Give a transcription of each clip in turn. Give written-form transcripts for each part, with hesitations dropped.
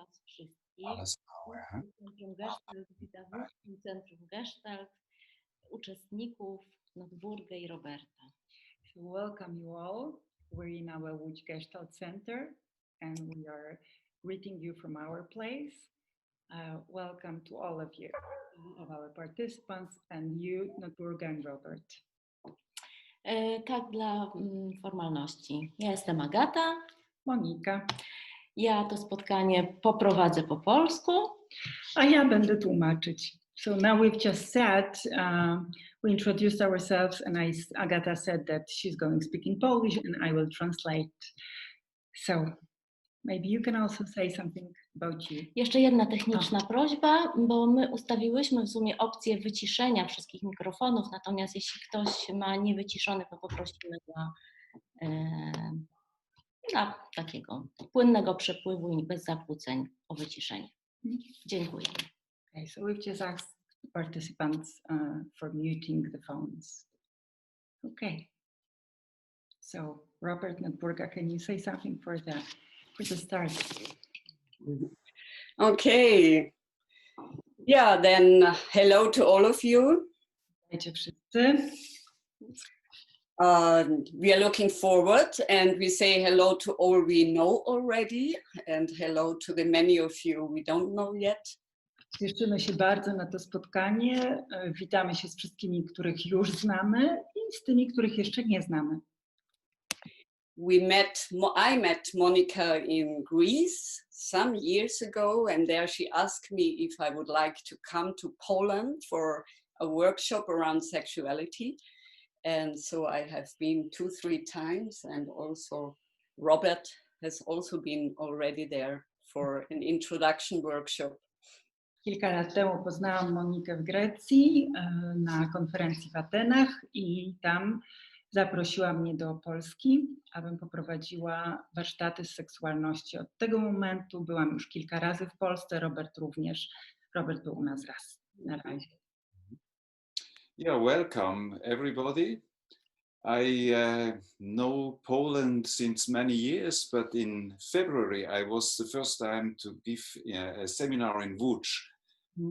Was wszystkich. Centrum Gestalt wita w Łódzkim Centrum Gestalt uczestników Notburgę i Roberta. So welcome you all. We're in our Łódź Gestalt Center and we are greeting you from our place. Welcome to all of you, of our participants and you, Notburgą and Robert. Tak dla formalności. Ja jestem Agata. Monika. Ja to spotkanie poprowadzę po polsku. A ja będę tłumaczyć. So now we've just said, we introduced ourselves and Agata said that she's going to speak in Polish and I will translate. So maybe you can also say something about you. Jeszcze jedna techniczna prośba, bo my ustawiłyśmy w Zoomie opcję wyciszenia wszystkich mikrofonów, natomiast jeśli ktoś ma niewyciszony, to poprosimy dla takiego płynnego przepływu i bez zakłóceń o wyciszenie. Dziękuję. Okay, so we've just asked the participants for muting the phones. Okay. So Robert Notburgą, can you say something for the start? Okay. Yeah, then hello to all of you. Witajcie wszyscy. We are looking forward and we say hello to all we know already and hello to the many of you we don't know yet. Cieszymy się bardzo na to spotkanie. Witamy się z wszystkimi, których już znamy i z tymi, których jeszcze nie znamy. I met Monica in Greece some years ago and there she asked me if I would like to come to Poland for a workshop around sexuality. And so I have been 2-3 times and also Robert has also been already there for an introduction workshop. Kilka lat temu poznałam Monikę w Grecji na konferencji w Atenach i tam zaprosiła mnie do Polski, abym poprowadziła warsztaty z seksualności. Od tego momentu byłam już kilka razy w Polsce, Robert również. Robert był u nas raz na razie. Yeah, welcome everybody. I know Poland since many years, but in February I was the first time to give a seminar in Łódź,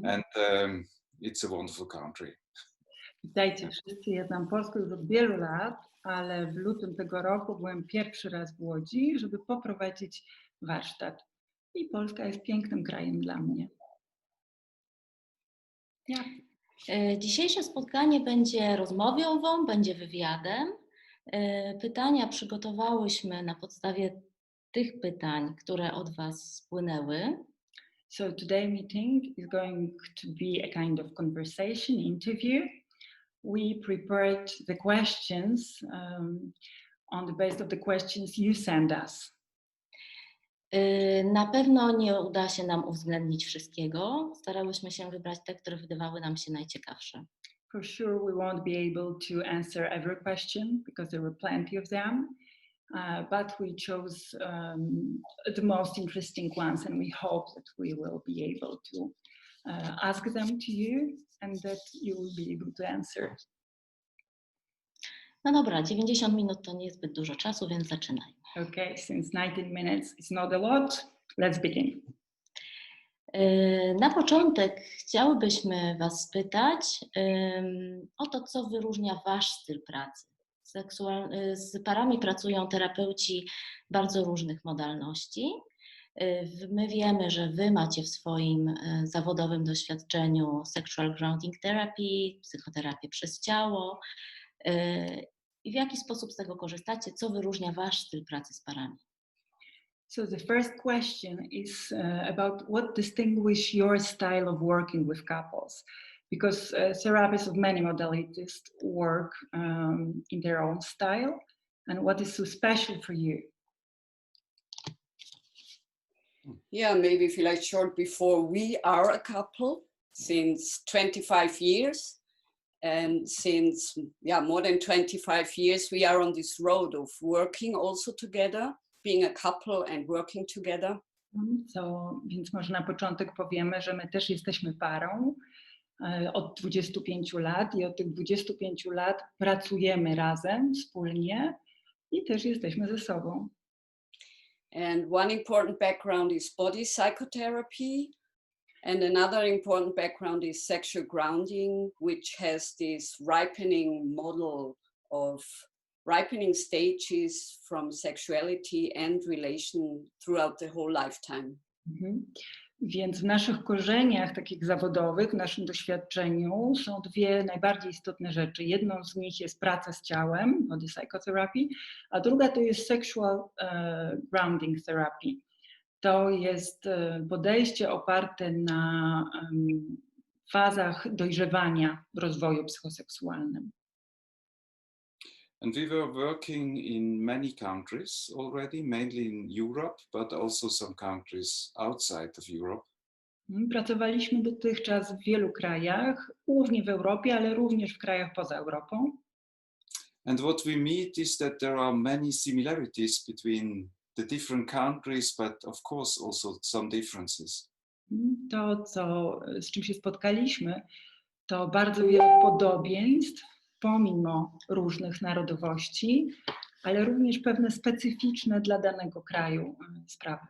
and it's a wonderful country. Witajcie wszyscy, ja znam Polskę już od wielu lat, ale w lutym tego roku byłem pierwszy raz w Łodzi, żeby poprowadzić warsztat. I Polska jest pięknym krajem dla mnie. Ja. Dzisiejsze spotkanie będzie rozmową, będzie wywiadem. Pytania przygotowałyśmy na podstawie tych pytań, które od Was spłynęły. So today's meeting is going to be a kind of conversation, interview. We prepared the questions on the basis of the questions you send us. Na pewno nie uda się nam uwzględnić wszystkiego. Starałyśmy się wybrać te, które wydawały nam się najciekawsze. For sure we won't be able to answer every question because there were plenty of them, but we chose the most interesting ones and we hope that we will be able to ask them to you and that you will be able to answer. No dobra, 90 minut to nie jest zbyt dużo czasu, więc zaczynajmy. Okay, since 19 minutes is not a lot, let's begin. Na początek chciałybyśmy Was spytać o to, co wyróżnia Wasz styl pracy. Z parami pracują terapeuci bardzo różnych modalności. My wiemy, że Wy macie w swoim zawodowym doświadczeniu sexual grounding therapy, psychoterapię przez ciało. I w jaki sposób z tego korzystacie? Co wyróżnia Wasz styl pracy z parami? So the first question is about what distinguishes your style of working with couples, because therapists of many modalities work in their own style, and what is so special for you? Yeah, maybe vielleicht short before we are a couple since 25 years. And since more than 25 years, we are on this road of working also together, being a couple and working together. Więc może na początek powiemy, że my też jesteśmy parą od 25 lat i od tych 25 lat pracujemy razem, wspólnie i też jesteśmy ze sobą. And one important background is body psychotherapy. And another important background is sexual grounding, which has this ripening model of ripening stages from sexuality and relation throughout the whole lifetime. Więc w naszych korzeniach takich zawodowych, w naszym doświadczeniu są dwie najbardziej istotne rzeczy. Jedną z nich jest praca z ciałem, body psychotherapy, a druga to jest sexual grounding therapy. To jest podejście oparte na fazach dojrzewania w rozwoju psychoseksualnym. And we were working in many countries already, mainly in Europe, but also some countries outside of Europe. Pracowaliśmy dotychczas w wielu krajach, głównie w Europie, ale również w krajach poza Europą. And what we meet is that there are many similarities between the different countries, but of course also some differences. To, z czym się spotkaliśmy, to bardzo wiele podobieństw, pomimo różnych narodowości, ale również pewne specyficzne dla danego kraju sprawy.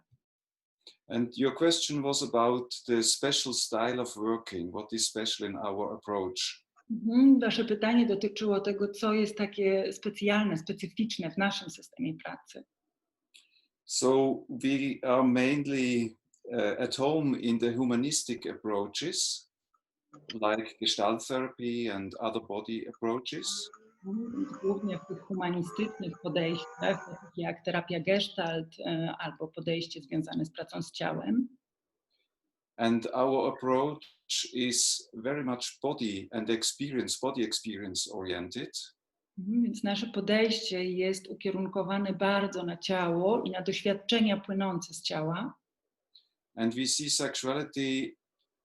And your question was about the special style of working, what is special in our approach. Wasze pytanie dotyczyło tego, co jest takie specjalne, specyficzne w naszym systemie pracy. So we are mainly at home in the humanistic approaches, like Gestalt therapy and other body approaches. Głównie w tych humanistycznych podejściach, takich jak terapia Gestalt albo podejście związane z pracą z ciałem. And our approach is very much body experience oriented. Więc nasze podejście jest ukierunkowane bardzo na ciało i na doświadczenia płynące z ciała. And we see sexuality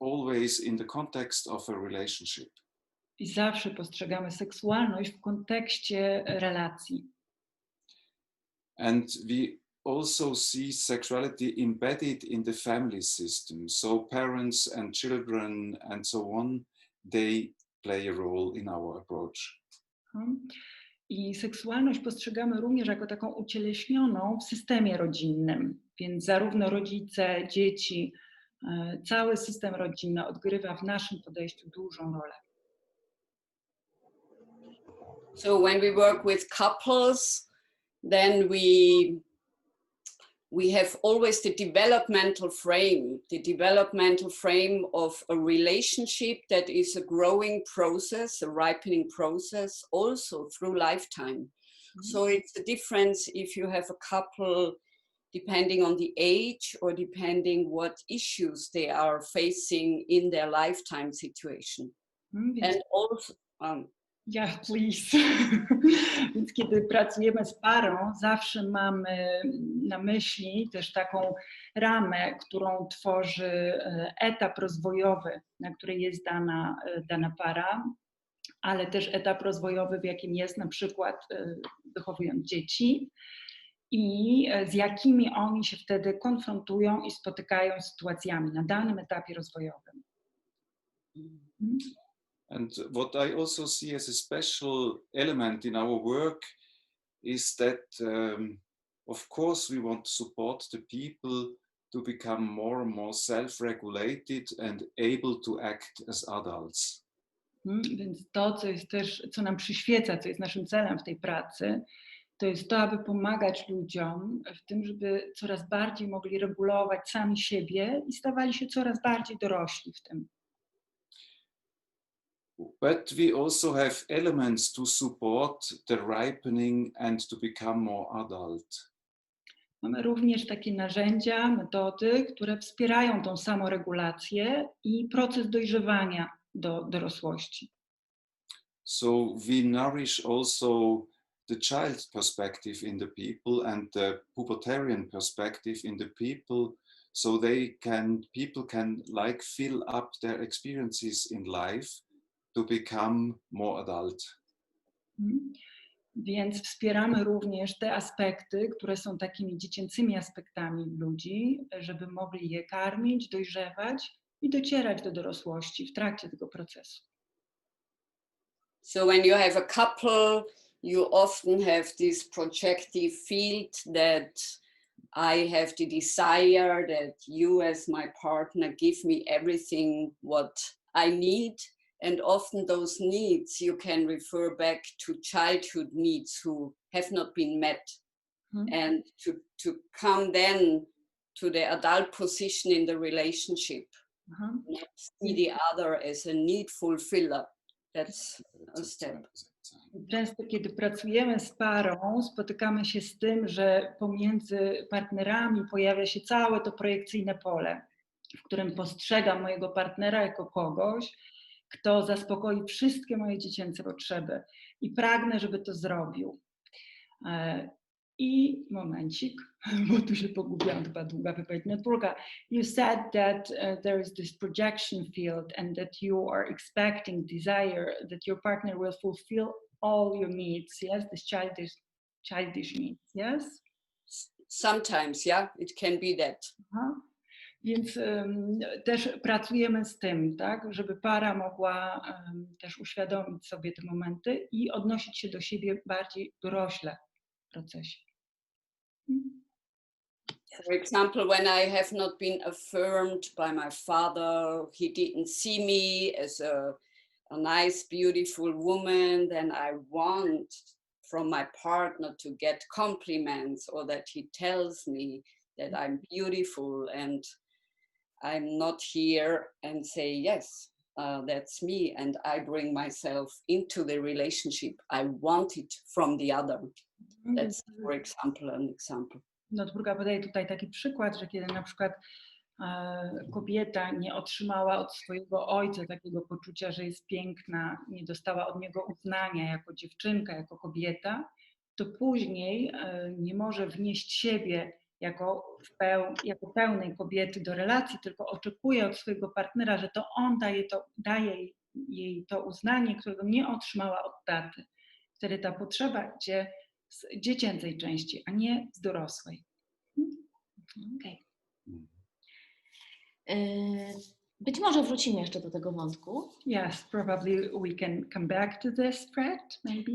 always in the context of a relationship. I zawsze postrzegamy seksualność w kontekście relacji. And we also see sexuality embedded in the family system. So parents and children and so on, they play a role in our approach. I seksualność postrzegamy również jako taką ucieleśnioną w systemie rodzinnym. Więc zarówno rodzice, dzieci, cały system rodzinny odgrywa w naszym podejściu dużą rolę. So when we work with couples, then we have always the developmental frame of a relationship that is a growing process, a ripening process, also through lifetime. So it's the difference if you have a couple, depending on the age or depending what issues they are facing in their lifetime situation. And also, Yeah, please. Więc kiedy pracujemy z parą, zawsze mamy na myśli też taką ramę, którą tworzy etap rozwojowy, na który jest dana para, ale też etap rozwojowy, w jakim jest na przykład wychowując dzieci i z jakimi oni się wtedy konfrontują i spotykają z sytuacjami na danym etapie rozwojowym. And what I also see as a special element in our work is that, of course, we want to support the people to become more and more self-regulated and able to act as adults. Więc to, co jest też, co nam przyświeca, co jest naszym celem w tej pracy, to jest to, aby pomagać ludziom w tym, żeby coraz bardziej mogli regulować sami siebie i stawali się coraz bardziej dorośli w tym. But we also have elements to support the ripening and to become more adult. Mamy również takie narzędzia, metody, które wspierają tą samoregulację i proces dojrzewania do dorosłości. So we nourish also the child perspective in the people and the pubertarian perspective in the people, so people can like fill up their experiences in life to become more adult. Więc wspieramy również te aspekty, które są takimi dziecięcymi aspektami ludzi, żeby mogli je karmić, dojrzewać i docierać do dorosłości w trakcie tego procesu. So when you have a couple, you often have this projective field that I have the desire that you as my partner give me everything what I need. And often those needs you can refer back to childhood needs who have not been met. And to come then to the adult position in the relationship, not see the other as a need fulfiller. That's a step. Często, kiedy pracujemy z parą, spotykamy się z tym, że pomiędzy partnerami pojawia się całe to projekcyjne pole, w którym postrzegam mojego partnera jako kogoś, kto zaspokoi wszystkie moje dziecięce potrzeby i pragnę, żeby to zrobił. I momencik, bo tu się pogubiłam, chyba długa wypowiedź. Notburga, you said that there is this projection field and that you are expecting, desire that your partner will fulfill all your needs, yes? This childish needs, yes? Sometimes, yeah, it can be that. Więc też pracujemy z tym, tak, żeby para mogła też uświadomić sobie te momenty i odnosić się do siebie bardziej dorośle w procesie. For example, when I have not been affirmed by my father, he didn't see me as a nice, beautiful woman, then I want from my partner to get compliments or that he tells me that I'm beautiful and I'm not here and say, yes, that's me. And I bring myself into the relationship. I want it from the other. That's, for example, an example. Notburga podaje tutaj taki przykład, że kiedy na przykład kobieta nie otrzymała od swojego ojca takiego poczucia, że jest piękna, nie dostała od niego uznania jako dziewczynka, jako kobieta, to później nie może wnieść siebie jako pełnej kobiety do relacji, tylko oczekuje od swojego partnera, że to on daje jej to uznanie, którego nie otrzymała od taty. Wtedy ta potrzeba idzie z dziecięcej części, a nie z dorosłej. Okay. Być może wrócimy jeszcze do tego wątku. Yes, probably we can come back to this thread, maybe.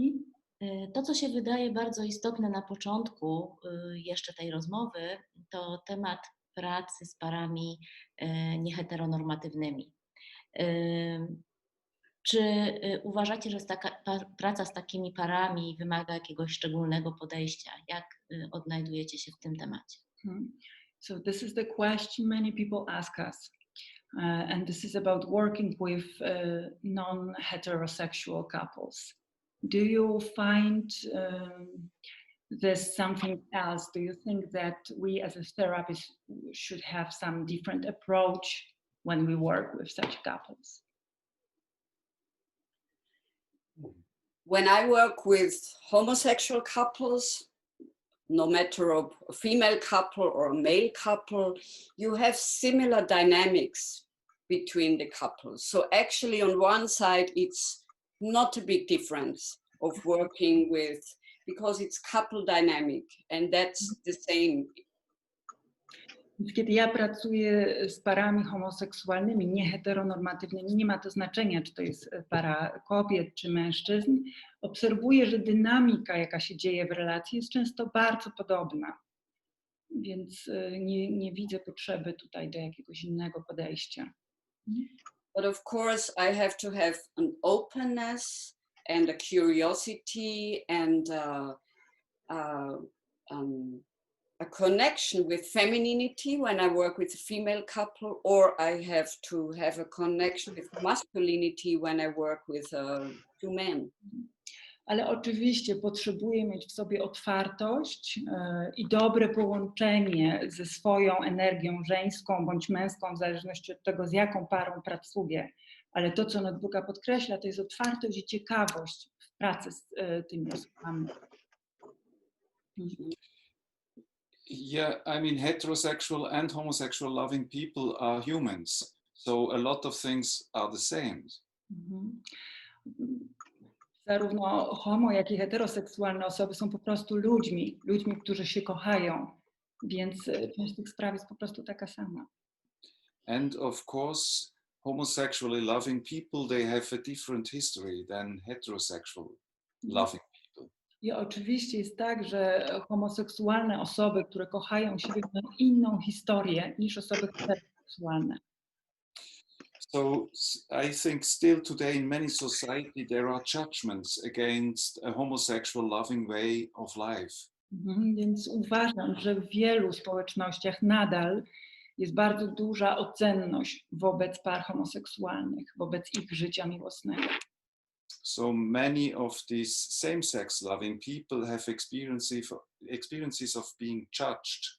To, co się wydaje bardzo istotne na początku jeszcze tej rozmowy, to temat pracy z parami nieheteronormatywnymi. Czy uważacie, że praca z takimi parami wymaga jakiegoś szczególnego podejścia? Jak odnajdujecie się w tym temacie? So this is the question many people ask us. And this is about working with non-heterosexual couples. Do you find there's something else? Do you think that we as a therapist should have some different approach when we work with such couples? When I work with homosexual couples, no matter a female couple or a male couple, you have similar dynamics between the couples. So actually on one side, it's not a big difference of working with, because it's couple dynamic and that's the same. Kiedy ja pracuję z parami homoseksualnymi, nieheteronormatywnymi, nie ma to znaczenia, czy to jest para kobiet, czy mężczyzn, obserwuję, że dynamika, jaka się dzieje w relacji, jest często bardzo podobna. Więc nie widzę potrzeby tutaj do jakiegoś innego podejścia. But of course, I have to have an openness and a curiosity and a connection with femininity when I work with a female couple, or I have to have a connection with masculinity when I work with two men. Ale oczywiście potrzebuję mieć w sobie otwartość i dobre połączenie ze swoją energią żeńską bądź męską, w zależności od tego, z jaką parą pracuję. Ale to, co Notburga podkreśla, to jest otwartość i ciekawość w pracy z tymi osobami. Yeah, I mean, heterosexual and homosexual loving people are humans, so a lot of things are the same. Zarówno homo, jak i heteroseksualne osoby są po prostu ludźmi, którzy się kochają, więc część tych spraw jest po prostu taka sama. And of course, homosexually loving people, they have a different history than heterosexual loving people. I oczywiście jest tak, że homoseksualne osoby, które kochają siebie, mają inną historię niż osoby heteroseksualne. So I think still today in many society there are judgments against a homosexual loving way of life. Więc uważam, że w wielu społecznościach nadal jest bardzo duża ocenność wobec par homoseksualnych, wobec ich życia miłosnego. So many of these same-sex loving people have experiences of being judged.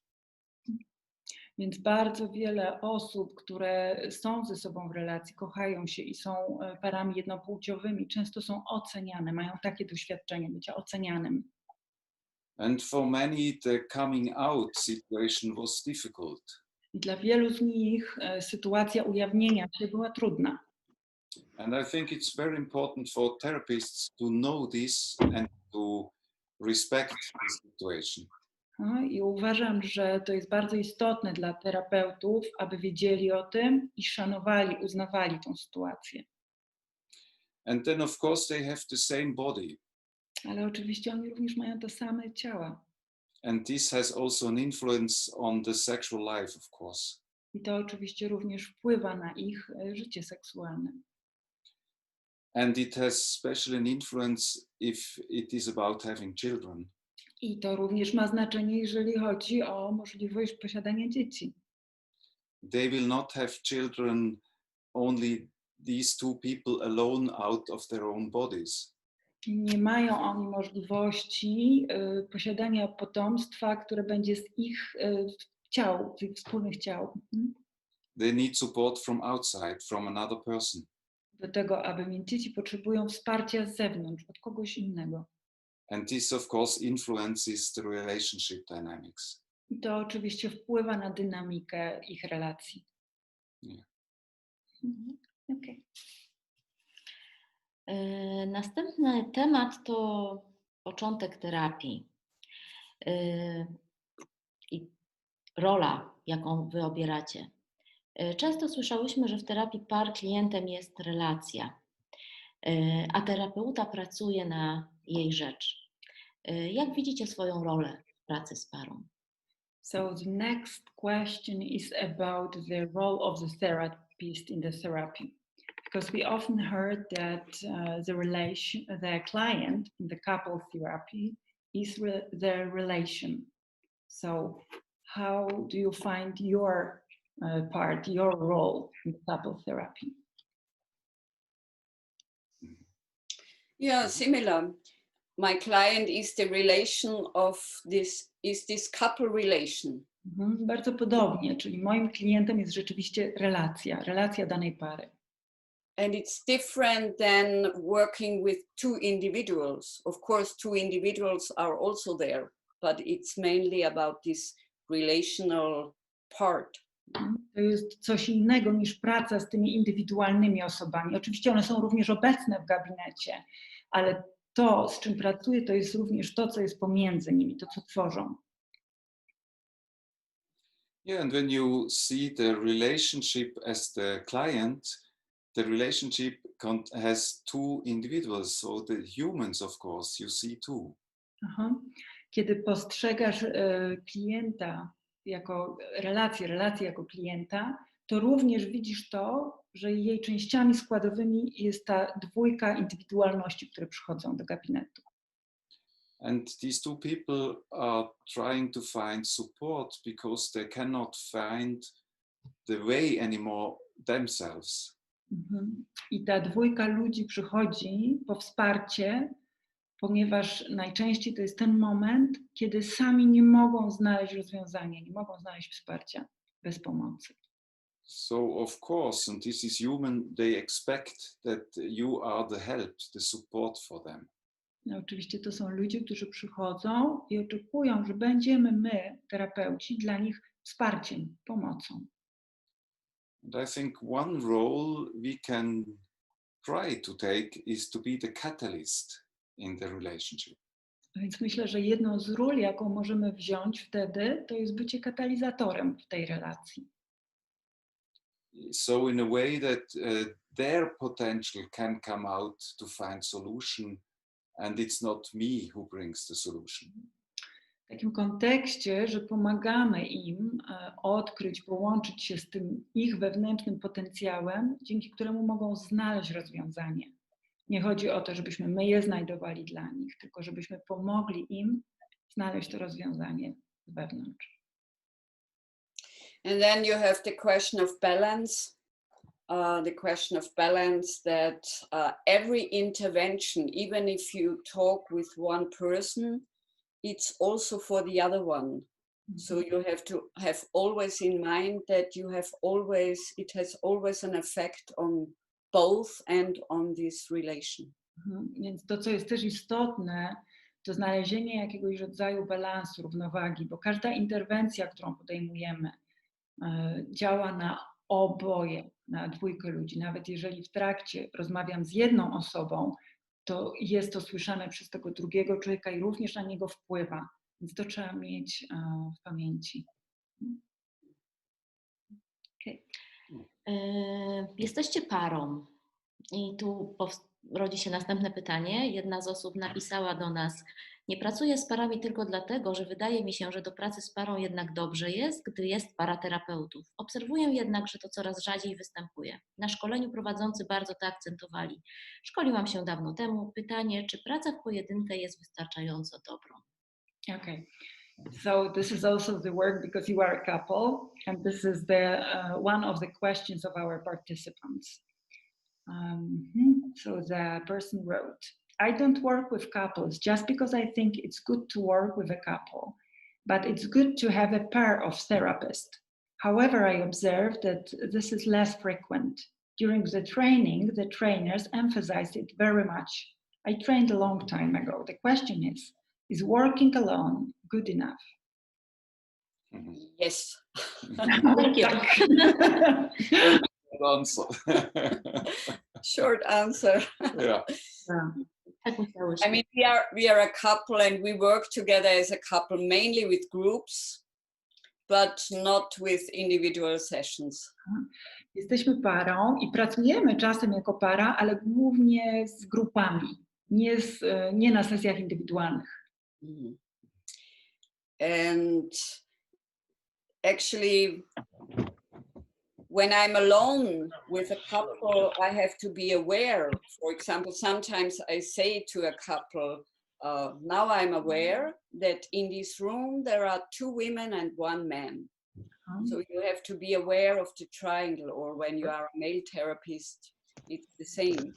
Więc bardzo wiele osób, które są ze sobą w relacji, kochają się i są parami jednopłciowymi, często są oceniane, mają takie doświadczenie bycia ocenianym. And for many the coming out situation was difficult. I dla wielu z nich sytuacja ujawnienia się była trudna. And I think it's very important for therapists to know this and to respect the situation. No, i uważam, że to jest bardzo istotne dla terapeutów, aby wiedzieli o tym i szanowali, uznawali tą sytuację. And then of course they have the same body. Ale oczywiście oni również mają te same ciała. And this has also an influence on the sexual life, of course. I to oczywiście również wpływa na ich życie seksualne. And it has special an influence if it is about having children. I to również ma znaczenie, jeżeli chodzi o możliwość posiadania dzieci. They will not have children only these two people alone out of their own bodies. Nie mają oni możliwości posiadania potomstwa, które będzie z ich ciał, z ich wspólnych ciał. They need support from outside, from another person. Do tego, aby mieć dzieci, potrzebują wsparcia z zewnątrz, od kogoś innego. And this, of course, influences the relationship dynamics. I to oczywiście wpływa na dynamikę ich relacji. Yeah. Okay. Następny temat to początek terapii i rola, jaką wy obieracie. Często słyszałyśmy, że w terapii par klientem jest relacja, a terapeuta pracuje na jej rzecz. Jak widzicie swoją rolę w pracy z parą? So the next question is about the role of the therapist in the therapy. Because we often heard that the client in the couple therapy is the relation. So how do you find your part, your role in couple therapy? Yeah, similar. My client is the relation of this couple relation. Bardzo podobnie, czyli moim klientem jest rzeczywiście relacja danej pary. And it's different than working with two individuals. Of course, two individuals are also there, but it's mainly about this relational part. To jest coś innego niż praca z tymi indywidualnymi osobami. Oczywiście one są również obecne w gabinecie, ale to, z czym pracuję, to jest również to, co jest pomiędzy nimi, to, co tworzą. Yeah, and when you see the relationship as the client, the relationship has two individuals, so the humans, of course, you see two. Kiedy postrzegasz klienta jako relację jako klienta, to również widzisz to, że jej częściami składowymi jest ta dwójka indywidualności, które przychodzą do gabinetu. And these two people are trying to find support because they cannot find the way anymore themselves. I ta dwójka ludzi przychodzi po wsparcie, ponieważ najczęściej to jest ten moment, kiedy sami nie mogą znaleźć rozwiązania, nie mogą znaleźć wsparcia bez pomocy. So of course, and this is human, they expect that you are the help, the support for them. No, oczywiście to są ludzie, którzy przychodzą i oczekują, że będziemy my, terapeuci, dla nich wsparciem, pomocą. And I think one role we can try to take is to be the catalyst in the relationship. Więc myślę, że jedną z ról, jaką możemy wziąć wtedy, to jest bycie katalizatorem w tej relacji. So in a way that their potential can come out to find solution and it's not me who brings the solution. W takim kontekście, że pomagamy im odkryć, połączyć się z tym ich wewnętrznym potencjałem, dzięki któremu mogą znaleźć rozwiązanie. Nie chodzi o to, żebyśmy my je znajdowali dla nich, tylko żebyśmy pomogli im znaleźć to rozwiązanie z wewnątrz. And then you have the question of balance. The question of balance that every intervention, even if you talk with one person, it's also for the other one. So you have to have always in mind that it has always an effect on both and on this relation. Więc to, co jest też istotne, to znalezienie jakiegoś rodzaju balansu, równowagi, bo każda interwencja, którą podejmujemy, działa na oboje, na dwójkę ludzi. Nawet jeżeli w trakcie rozmawiam z jedną osobą, to jest to słyszane przez tego drugiego człowieka i również na niego wpływa. Więc to trzeba mieć w pamięci. Okay. Jesteście parą i tu rodzi się następne pytanie. Jedna z osób napisała do nas: nie pracuję z parami tylko dlatego, że wydaje mi się, że do pracy z parą jednak dobrze jest, gdy jest para terapeutów. Obserwuję jednak, że to coraz rzadziej występuje. Na szkoleniu prowadzący bardzo to akcentowali. Szkoliłam się dawno temu. Pytanie, czy praca w pojedynkę jest wystarczająco dobrą? Okay. So this is also the work because you are a couple, and this is the one of the questions of our participants. So the person wrote, I don't work with couples just because I think it's good to work with a couple, but it's good to have a pair of therapists. However, I observed that this is less frequent. During the training, the trainers emphasized it very much. I trained a long time ago. The question is working alone good enough? Yes. Thank you. Answer. Short answer. Yeah. I mean, we are a couple and we work together as a couple, mainly with groups, but not with individual sessions. Jesteśmy parą i pracujemy czasem jako para, ale głównie z grupami, nie na sesjach indywidualnych. And actually, when I'm alone with a couple, I have to be aware. For example, sometimes I say to a couple, now I'm aware that in this room there are 2 women and 1 man. So you have to be aware of the triangle, or when you are a male therapist, it's the same.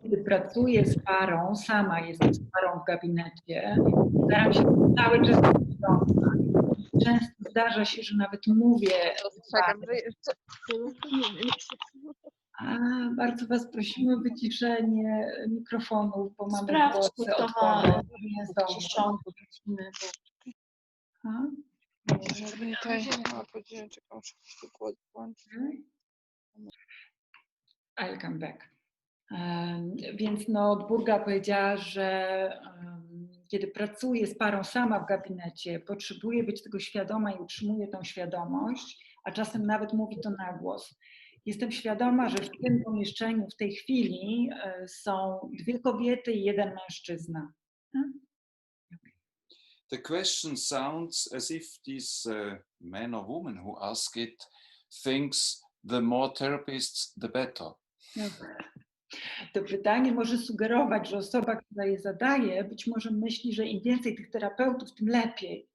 Kiedy pracuję z parą, sama jestem z parą w gabinecie, staram się cały czas przyglądać. Często zdarza się, że nawet mówię. Bardzo Was prosimy o wyciszenie mikrofonów, bo mamy głosy od kogo. I'll come back. Więc Notburga powiedziała, że kiedy pracuję z parą sama w gabinecie, potrzebuję być tego świadoma i utrzymuję tą świadomość, a czasem nawet mówi to na głos. Jestem świadoma, że w tym pomieszczeniu w tej chwili są 2 kobiety i 1 mężczyzna. The question sounds as if this man or woman who asked it thinks the more therapists, the better. To pytanie może sugerować, że osoba, która je zadaje, być może myśli, że im więcej tych terapeutów, tym lepiej.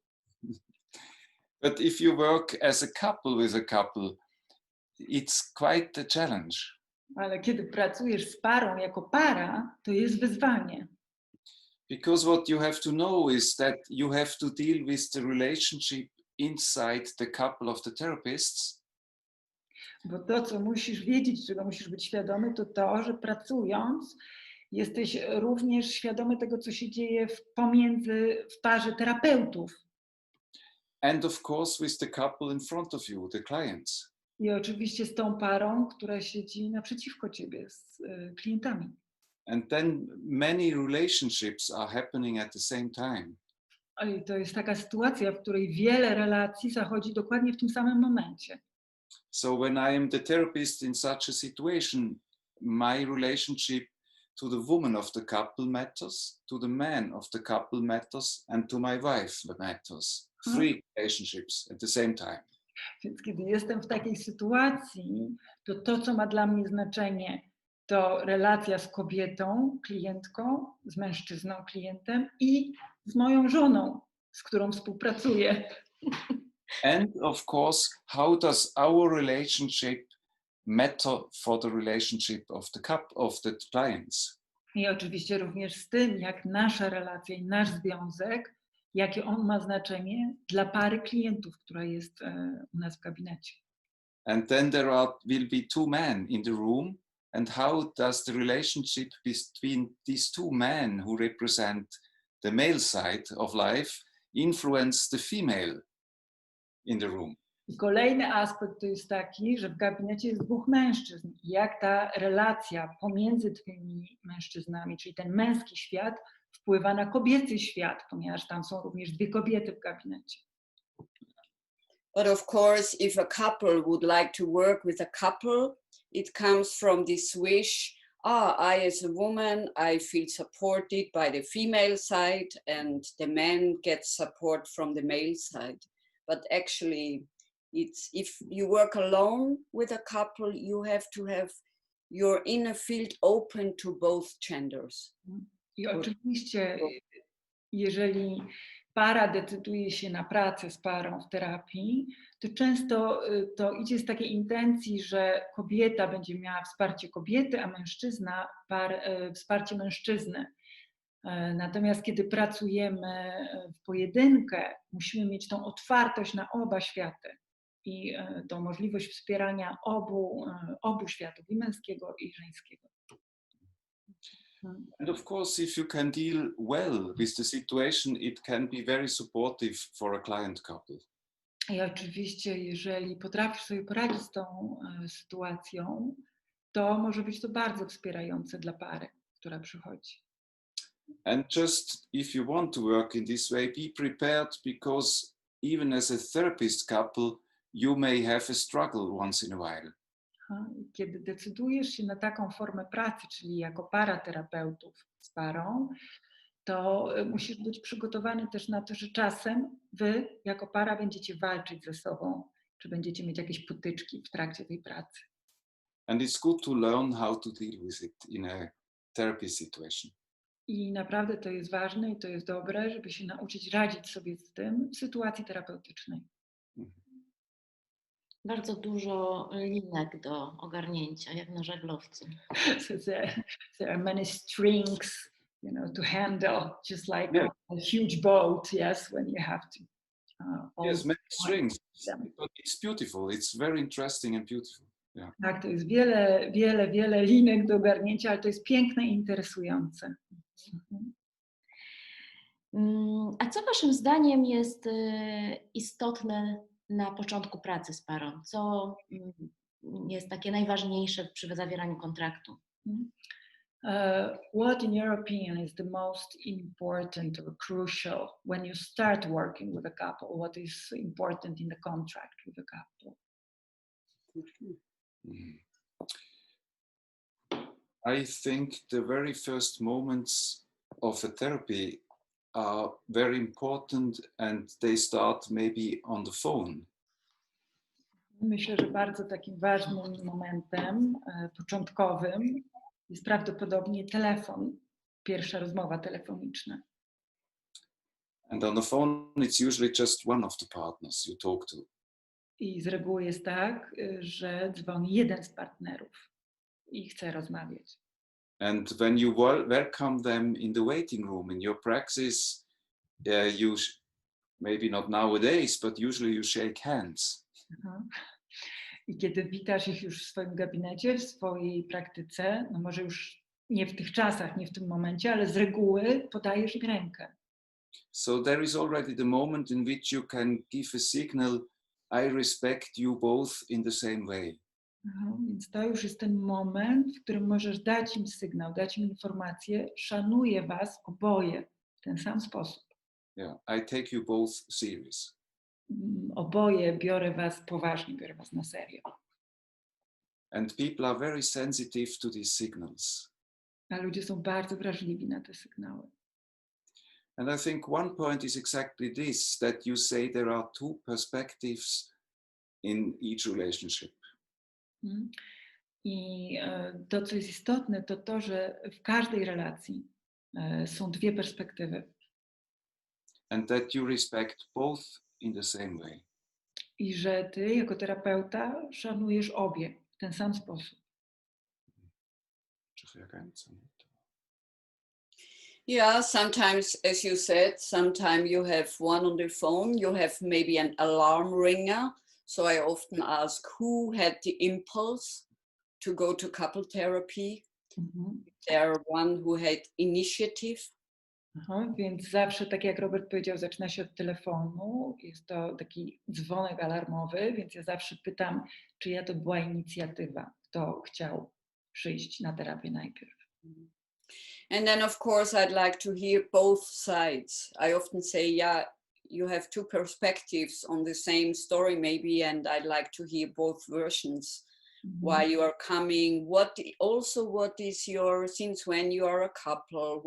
But if you work as a couple with a couple, it's quite a challenge. Ale kiedy pracujesz z parą jako para, to jest wyzwanie. Because what you have to know is that you have to deal with the relationship inside the couple of the therapists. Bo to, co musisz wiedzieć, czego musisz być świadomy, to to, że pracując jesteś również świadomy tego, co się dzieje w parze terapeutów. And of course with the couple in front of you, the clients. I oczywiście z tą parą, która siedzi naprzeciwko ciebie, z klientami. And then many relationships are happening at the same time. I to jest taka sytuacja, w której wiele relacji zachodzi dokładnie w tym samym momencie. So when I am the therapist in such a situation, my relationship to the woman of the couple matters, to the man of the couple matters, and to my wife matters. Three relationships at the same time. Więc kiedy jestem w takiej sytuacji, to co ma dla mnie znaczenie, to relacja z kobietą, klientką, z mężczyzną, klientem i z moją żoną, z którą współpracuję. And of course, how does our relationship matter for the relationship of the clients? I oczywiście również z tym, jak nasza relacja i nasz związek, jakie on ma znaczenie dla pary klientów, która jest u nas w gabinecie. And then will be two men in the room. And how does the relationship between these two men who represent the male side of life influence the female in the room? I kolejny aspekt to jest taki, że w gabinecie jest dwóch mężczyzn. I jak ta relacja pomiędzy tymi mężczyznami, czyli ten męski świat, wpływa na kobiecy świat, ponieważ tam są również dwie kobiety w gabinecie. But of course, if a couple would like to work with a couple, it comes from this wish, I as a woman, I feel supported by the female side and the man gets support from the male side. But actually, if you work alone with a couple, you have to have your inner field open to both genders. I oczywiście, jeżeli para decyduje się na pracę z parą w terapii, to często to idzie z takiej intencji, że kobieta będzie miała wsparcie kobiety, a mężczyzna wsparcie mężczyzny. Natomiast kiedy pracujemy w pojedynkę, musimy mieć tą otwartość na oba światy i tą możliwość wspierania obu światów, i męskiego, i żeńskiego. And of course, if you can deal well with the situation, it can be very supportive for a client couple. I oczywiście, jeżeli potrafisz sobie poradzić z tą sytuacją, to może być to bardzo wspierające dla pary, która przychodzi. And just if you want to work in this way, be prepared, because even as a therapist couple, you may have a struggle once in a while. Kiedy decydujesz się na taką formę pracy, czyli jako para terapeutów z parą, to musisz być przygotowany też na to, że czasem wy jako para będziecie walczyć ze sobą, czy będziecie mieć jakieś potyczki w trakcie tej pracy. And it's good to learn how to deal with it in a therapy situation. I naprawdę to jest ważne i to jest dobre, żeby się nauczyć radzić sobie z tym w sytuacji terapeutycznej. Bardzo dużo linek do ogarnięcia, jak na żaglowcu. So there are many strings, to handle, just like a huge boat, yes, when you have to. Yes, many strings, but it's beautiful. It's very interesting and beautiful. Yeah. Tak, to jest wiele linek do ogarnięcia, ale to jest piękne i interesujące. A co waszym zdaniem jest istotne na początku pracy z parą? Co jest takie najważniejsze przy zawieraniu kontraktu? What in your opinion is the most important or crucial when you start working with a couple? What is important in the contract with a couple? I think the very first moments of a therapy are very important, and they start maybe on the phone. Myślę, że bardzo takim ważnym momentem początkowym jest prawdopodobnie telefon, pierwsza rozmowa telefoniczna. And on the phone, it's usually just one of the partners you talk to. I z reguły jest tak, że dzwoni jeden z partnerów i chce rozmawiać. And when you welcome them in the waiting room in your practice, you maybe not nowadays, but usually you shake hands. I kiedy witasz ich już w swoim gabinecie, w swojej praktyce, no może już nie w tych czasach, nie w tym momencie, ale z reguły podajesz im rękę. So there is already the moment in which you can give a signal, I respect you both in the same way. Więc to już jest ten moment, w którym możesz dać im sygnał, dać im informację, szanuję was oboje w ten sam sposób. Yeah, I take you both serious. Oboje biorę was poważnie, biorę was na serio. And people are very sensitive to these signals. A ludzie są bardzo wrażliwi na te sygnały. And I think one point is exactly this, that you say there are two perspectives in each relationship. Mhm. I to, co jest istotne, to to, że w każdej relacji są dwie perspektywy. And that you respect both in the same way. I że ty jako terapeuta szanujesz obie w ten sam sposób. Yeah, sometimes, as you said, sometimes you have one on the phone, you have maybe an alarm ringer. So I often ask who had the impulse to go to couple therapy. Mhm. There one who had initiative. Aha, więc zawsze, tak jak Robert powiedział, zaczyna się od telefonu. Jest to taki dzwonek alarmowy, więc ja zawsze pytam, czyja to była inicjatywa, kto chciał przyjść na terapię najpierw. And then, of course, I'd like to hear both sides. I often say, yeah, you have two perspectives on the same story, maybe, and I'd like to hear both versions. Why you are coming? What is your, since when you are a couple?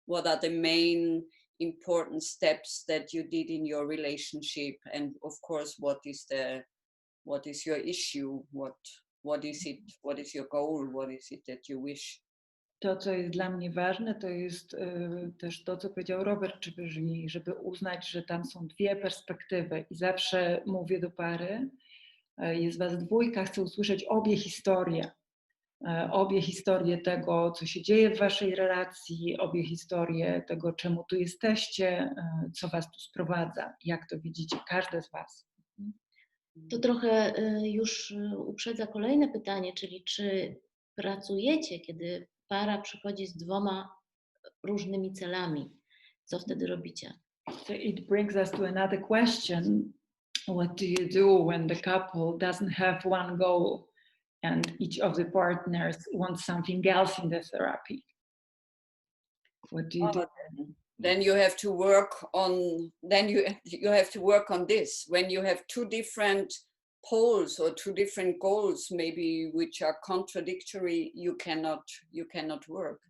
What are the main important steps that you did in your relationship? And of course, what is your issue? What is it? What is your goal? What is it that you wish? To, co jest dla mnie ważne, to jest też to, co powiedział Robert, czyli żeby uznać, że tam są dwie perspektywy i zawsze mówię do pary, jest was dwójka, chcę usłyszeć obie historie tego, co się dzieje w waszej relacji, obie historie tego, czemu tu jesteście, co was tu sprowadza, jak to widzicie, każde z was. To trochę już uprzedza kolejne pytanie, czyli czy pracujecie, kiedy para przychodzi z dwoma różnymi celami? Co wtedy robicie? So it brings us to another question. What do you do when the couple doesn't have one goal and each of the partners wants something else in the therapy? What do you do? Then you have to work on, you have to work on this. When you have two different poles or two different goals, maybe which are contradictory, you cannot work.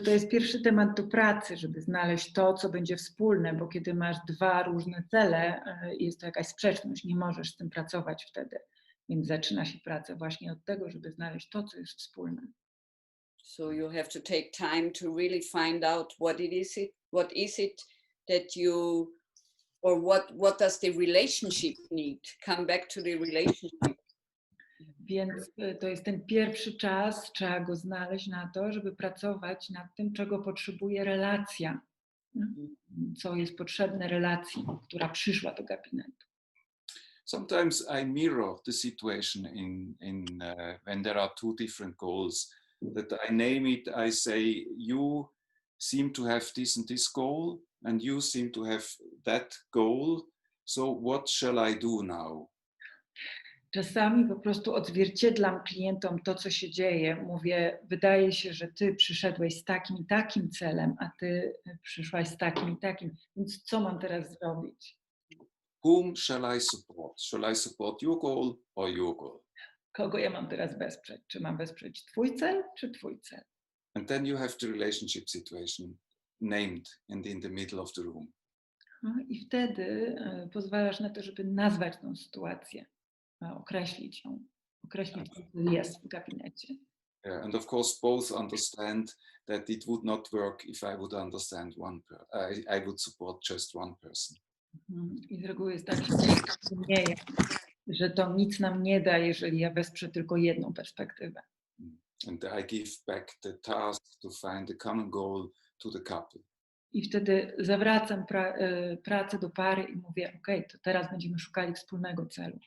To jest pierwszy temat do pracy, żeby znaleźć to, co będzie wspólne, bo kiedy masz dwa różne cele, jest to jakaś sprzeczność, nie możesz z tym pracować wtedy. Więc zaczyna się praca właśnie od tego, żeby znaleźć to, co jest wspólne. So you have to take time to really find out what is it that you, or what does the relationship need? Come back to the relationship. Więc to jest ten pierwszy czas, trzeba go znaleźć na to, żeby pracować nad tym, czego potrzebuje relacja. Co jest potrzebne relacji, która przyszła do gabinetu. Sometimes I mirror the situation when there are two different goals. That I name it, I say, you seem to have this and this goal, and you seem to have that goal. So what shall I do now? Czasami po prostu odzwierciedlam klientom to, co się dzieje. Mówię, wydaje się, że ty przyszedłeś z takim i takim celem, a ty przyszłaś z takim i takim. Więc co mam teraz zrobić? Whom shall I support? Shall I support your goal or your goal? Kogo ja mam teraz wesprzeć? Czy mam wesprzeć twój cel, czy twój cel? And then you have the relationship situation named and in the middle of the room. I wtedy pozwalasz na to, żeby nazwać tą sytuację, określić ją, określić, co jest w gabinecie. Yeah, and of course, both understand that it would not work if I would understand I would support just one person. I z reguły jest tak, że to nic nam nie da, jeżeli ja wesprę tylko jedną perspektywę. And I give back the task to find the common goal to the couple. I wtedy zawracam pracę do pary i mówię, ok, to teraz będziemy szukali wspólnego celu.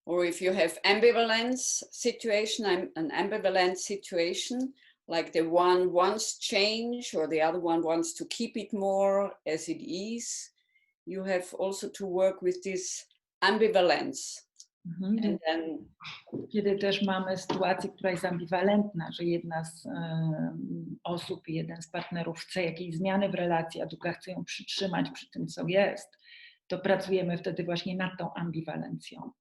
Or if you have ambivalence situation, an ambivalent situation, like the one wants change or the other one wants to keep it more as it is, you have also to work with this ambivalence. And then, kiedy też mamy sytuację, która jest ambiwalentna, że jedna z osób, jeden z partnerów chce jakiejś zmiany w relacji, a druga chce ją przytrzymać przy tym, co jest, to pracujemy wtedy właśnie nad tą ambiwalencją.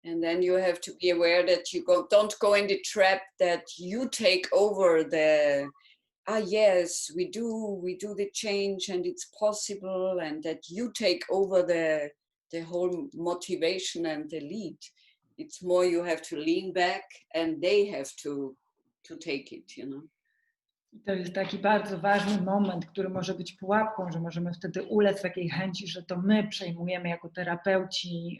And then you have to be aware that you don't go in the trap that you take over the, yes, we do the change and it's possible, and that you take over the whole motivation and the lead. It's more you have to lean back and they have to take it, you know. To jest taki bardzo ważny moment, który może być pułapką, że możemy wtedy ulec takiej chęci, że to my przejmujemy jako terapeuci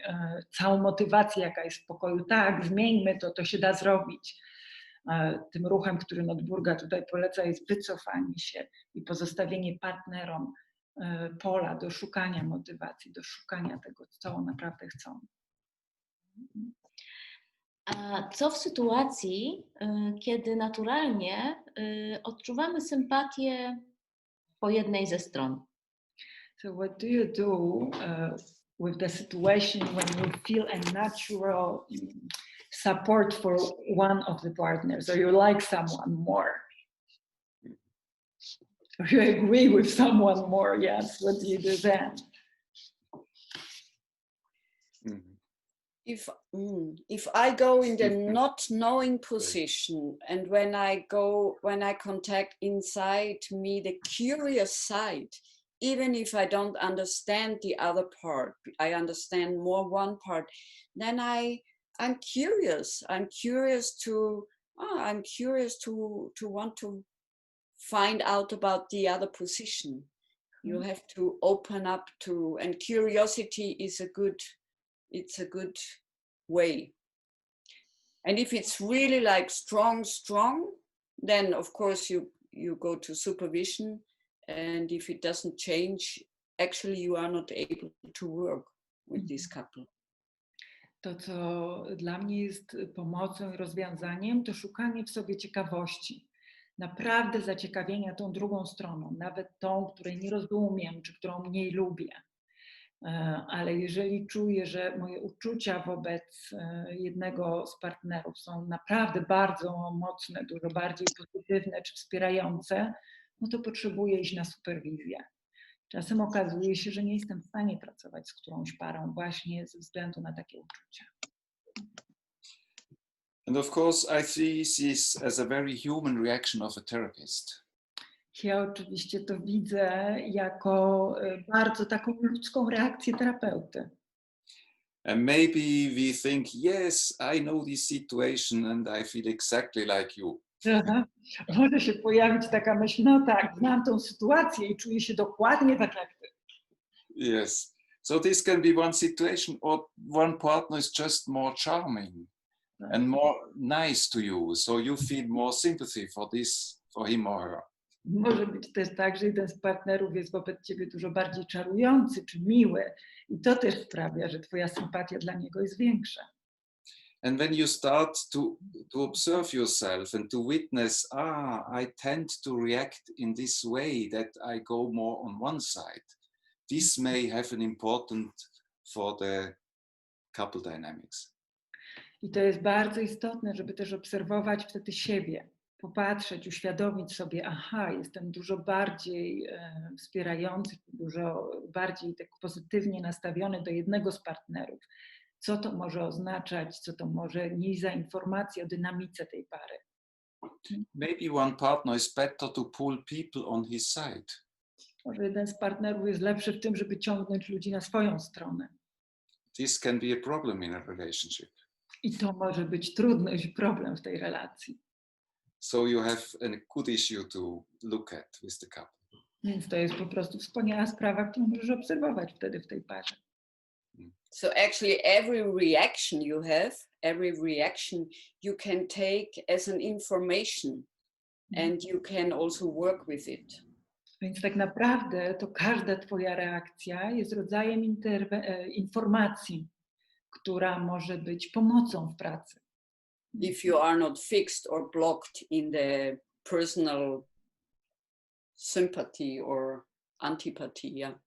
całą motywację, jaka jest w pokoju. Tak, zmieńmy to, to się da zrobić. Tym ruchem, który Notburga tutaj poleca, jest wycofanie się i pozostawienie partnerom pola do szukania motywacji, do szukania tego, co naprawdę chcą. A co w sytuacji, kiedy naturalnie odczuwamy sympatię po jednej ze stron? So what do you do with the situation when you feel a natural support for one of the partners, or you like someone more? Or you agree with someone more, yes, what do you do then? If I go in the not knowing position, and when I contact inside me the curious side, even if I don't understand the other part, I understand more one part, then I'm curious. I'm curious to want to find out about the other position. You have to open up to, and curiosity is a good way. And if it's really like strong, then of course you go to supervision, and if it doesn't change, actually you are not able to work with this couple. To, co dla mnie jest pomocą i rozwiązaniem, to szukanie w sobie ciekawości. Naprawdę zaciekawienia tą drugą stroną, nawet tą, której nie rozumiem, czy którą mniej lubię. Ale jeżeli czuję, że moje uczucia wobec jednego z partnerów są naprawdę bardzo mocne, dużo bardziej pozytywne czy wspierające, no to potrzebuję iść na superwizję. Czasem okazuje się, że nie jestem w stanie pracować z którąś parą właśnie ze względu na takie uczucia. And of course, I see this as a very human reaction of a therapist. Ja oczywiście to widzę jako bardzo taką ludzką reakcję terapeuty. And maybe we think, yes, I know this situation and I feel exactly like you. Aha. Może się pojawić taka myśl, no tak, znam tą sytuację i czuję się dokładnie tak jak ty. Yes. So this can be one situation, or one partner is just more charming and more nice to you. So you feel more sympathy for him or her. Może być też tak, że jeden z partnerów jest wobec ciebie dużo bardziej czarujący czy miły i to też sprawia, że twoja sympatia dla niego jest większa. And when you start to observe yourself and to witness, I tend to react in this way, that I go more on one side, this may have an important for the couple dynamics. I to jest bardzo istotne, żeby też obserwować wtedy siebie, popatrzeć, uświadomić sobie, jestem dużo bardziej wspierający, dużo bardziej tak pozytywnie nastawiony do jednego z partnerów. Co to może oznaczać, co to może nieść za informacje o dynamice tej pary. Maybe one partner is better to pull people on his side. Może jeden z partnerów jest lepszy w tym, żeby ciągnąć ludzi na swoją stronę. This can be a problem in a relationship. I to może być trudność i problem w tej relacji. So you have a good issue to look at with the couple. Więc to jest po prostu wspaniała sprawa, którą możesz obserwować wtedy w tej parze. So actually every reaction you can take as an information, and you can also work with it. Więc tak naprawdę to każda twoja reakcja jest rodzajem informacji, która może być pomocą w pracy. If you are not fixed or blocked in the personal sympathy or antipathy, yeah.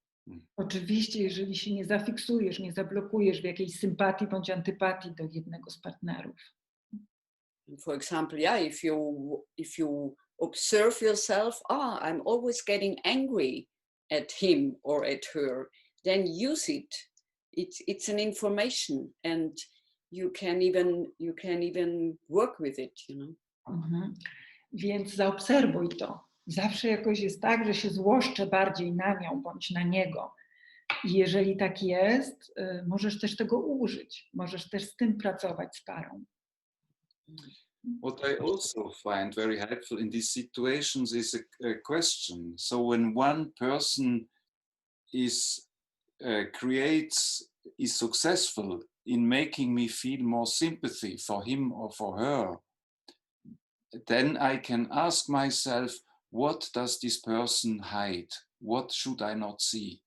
Oczywiście, jeżeli się nie zafiksujesz, nie zablokujesz w jakiejś sympatii bądź antypatii do jednego z partnerów. For example, if you observe yourself, I'm always getting angry at him or at her, then use it. It's an information, and you can even work with it, you know. Mhm. Więc zaobserwuj to. Zawsze jakoś jest tak, że się złoszczę bardziej na nią bądź na niego. I jeżeli tak jest, możesz też tego użyć. Możesz też z tym pracować z parą. What I also find very helpful in these situations is a question. So when one person is successful in making me feel more sympathy for him or for her, then I can ask myself, what does this person hide? What should I not see?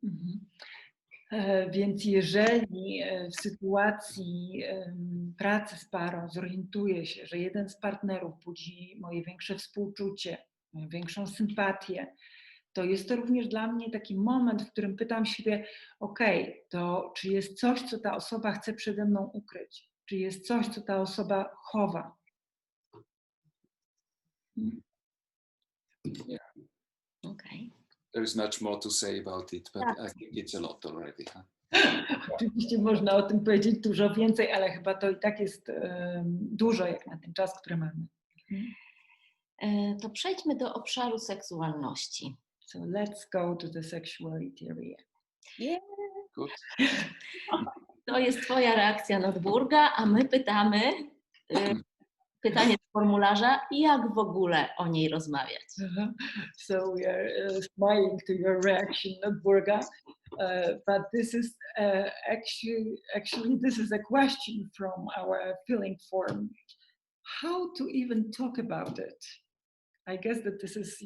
Mhm. Więc jeżeli w sytuacji pracy z parą zorientuję się, że jeden z partnerów budzi moje większe współczucie, moją większą sympatię, to jest to również dla mnie taki moment, w którym pytam siebie, to czy jest coś, co ta osoba chce przede mną ukryć? Czy jest coś, co ta osoba chowa? Yeah. Okay. There is much more to say about it, but I think it's a lot already. Huh? Oczywiście można o tym powiedzieć dużo więcej, ale chyba to i tak jest dużo jak na ten czas, który mamy. To przejdźmy do obszaru seksualności. So let's go to the sexuality area. Yeah. Good. To jest twoja reakcja Notburga, a my pytamy, pytanie z formularza, jak w ogóle o niej rozmawiać? So we are smiling to your reaction, Notburga, but this is actually this is a question from our filling form. How to even talk about it? I guess that this is,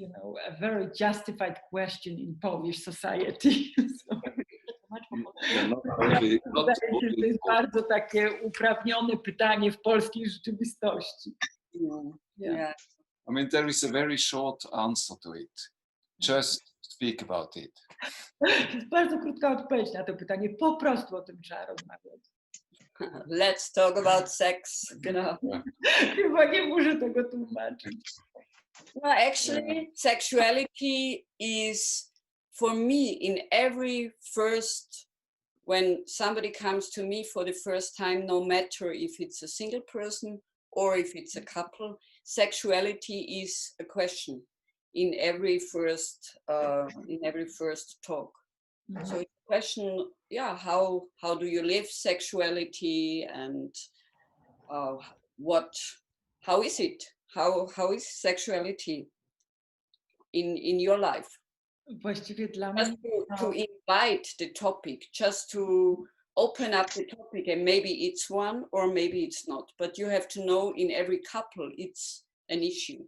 a very justified question in Polish society. To jest bardzo takie uprawnione pytanie w polskiej rzeczywistości. Yeah. I mean, there is a very short answer to it. Just speak about it. To jest bardzo krótka odpowiedź na to pytanie. Po prostu o tym trzeba rozmawiać. Let's talk about sex. Genau. Chyba nie muszę tego tłumaczyć. No, actually, sexuality is, for me, in every first, when somebody comes to me for the first time, no matter if it's a single person or if it's a couple, sexuality is a question in every first talk. Mm-hmm. So it's a question, how do you live sexuality, and how is it? How is sexuality in your life? Właściwie dla just mnie to invite the topic, just to open up the topic, and maybe it's one or maybe it's not, but you have to know in every couple it's an issue.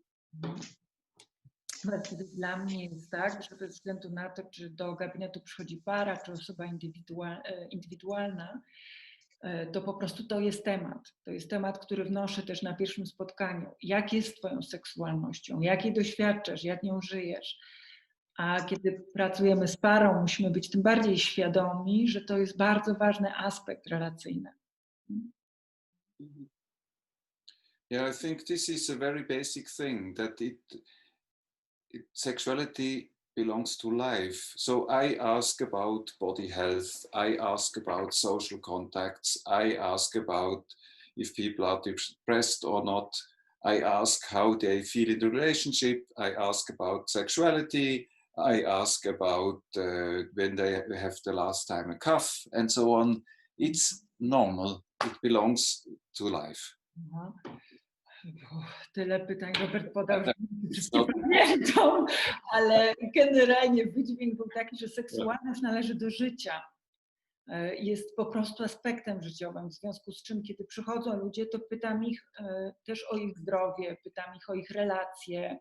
Właściwie dla mnie jest tak, że bez względu na to, czy do gabinetu przychodzi para, czy osoba indywidualna, to po prostu to jest temat. To jest temat, który wnoszę też na pierwszym spotkaniu. Jak jest z twoją seksualnością? Jak jej doświadczasz? Jak nią żyjesz? A kiedy pracujemy z parą, musimy być tym bardziej świadomi, że to jest bardzo ważny aspekt relacyjny. Yeah, I think this is a very basic thing, that sexuality belongs to life. So I ask about body health, I ask about social contacts, I ask about if people are depressed or not, I ask how they feel in the relationship, I ask about sexuality, I ask about when they have the last time a cough, and so on. It's normal, it belongs to life. Tyle pytań Robert podał, że wszystkie pamiętam, ale generalnie wydźwięk był taki, że seksualność należy do życia. Jest po prostu aspektem życiowym, w związku z czym, kiedy przychodzą ludzie, to pytam ich też o ich zdrowie, pytam ich o ich relacje,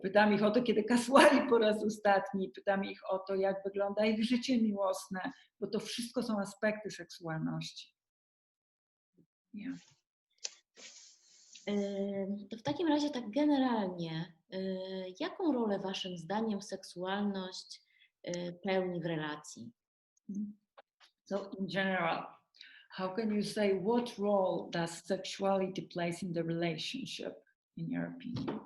pytam ich o to, kiedy kasłali po raz ostatni, pytam ich o to, jak wygląda ich życie miłosne, bo to wszystko są aspekty seksualności. Yeah. To w takim razie tak generalnie, jaką rolę waszym zdaniem seksualność pełni w relacji? So in general, how can you say what role does sexuality plays in the relationship, in your opinion?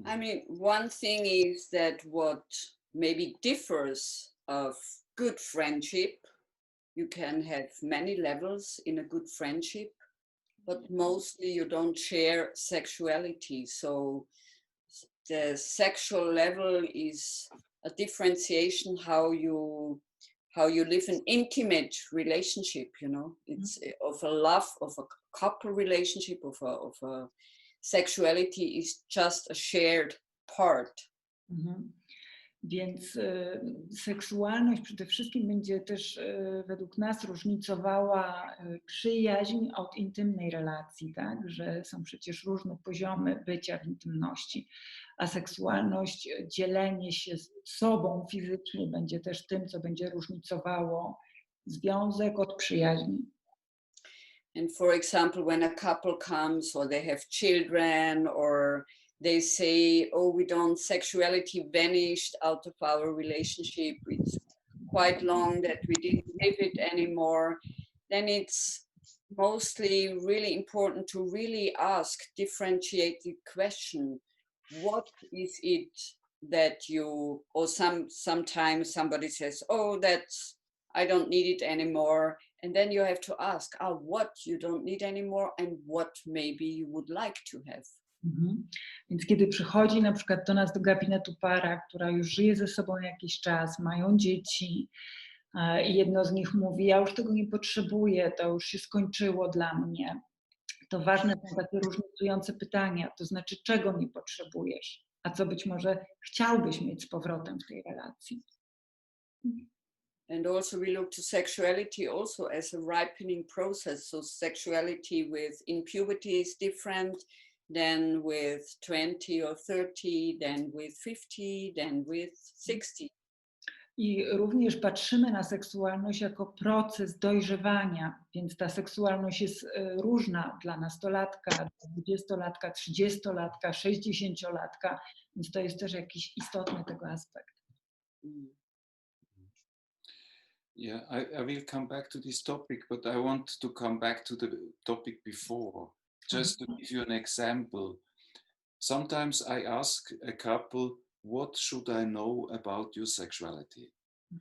I mean, one thing is that what maybe differs of good friendship You can have many levels in a good friendship, but mostly you don't share sexuality. So the sexual level is a differentiation how you live an intimate relationship, you know. It's of a love, of a couple relationship, of a sexuality is just a shared part. Więc seksualność przede wszystkim będzie też według nas różnicowała przyjaźń od intymnej relacji, tak? Że są przecież różne poziomy bycia w intymności, a seksualność, dzielenie się z sobą fizycznie będzie też tym, co będzie różnicowało związek od przyjaźni. And for example, when a couple comes or they have children or they say, oh, sexuality vanished out of our relationship, it's quite long that we didn't live it anymore, then it's mostly really important to really ask, differentiate the question, what is it that you, or sometimes somebody says, oh, I don't need it anymore. And then you have to ask, what you don't need anymore and what maybe you would like to have. Więc kiedy przychodzi na przykład do nas do gabinetu para, która już żyje ze sobą jakiś czas, mają dzieci i jedno z nich mówi, ja już tego nie potrzebuję, to już się skończyło dla mnie, to ważne są takie różnicujące pytania, to znaczy czego nie potrzebujesz, a co być może chciałbyś mieć z powrotem w tej relacji. And also we look to sexuality also as a ripening process. So sexuality in puberty is different than with 20 or 30, then with 50, then with 60. I również patrzymy na seksualność jako proces dojrzewania, więc ta seksualność jest różna dla nastolatka, 20-latka, 30-latka, 60-latka, więc to jest też jakiś istotny tego aspekt. Yeah, I will come back to this topic, but I want to come back to the topic before, just to give you an example. Sometimes I ask a couple, what should I know about your sexuality?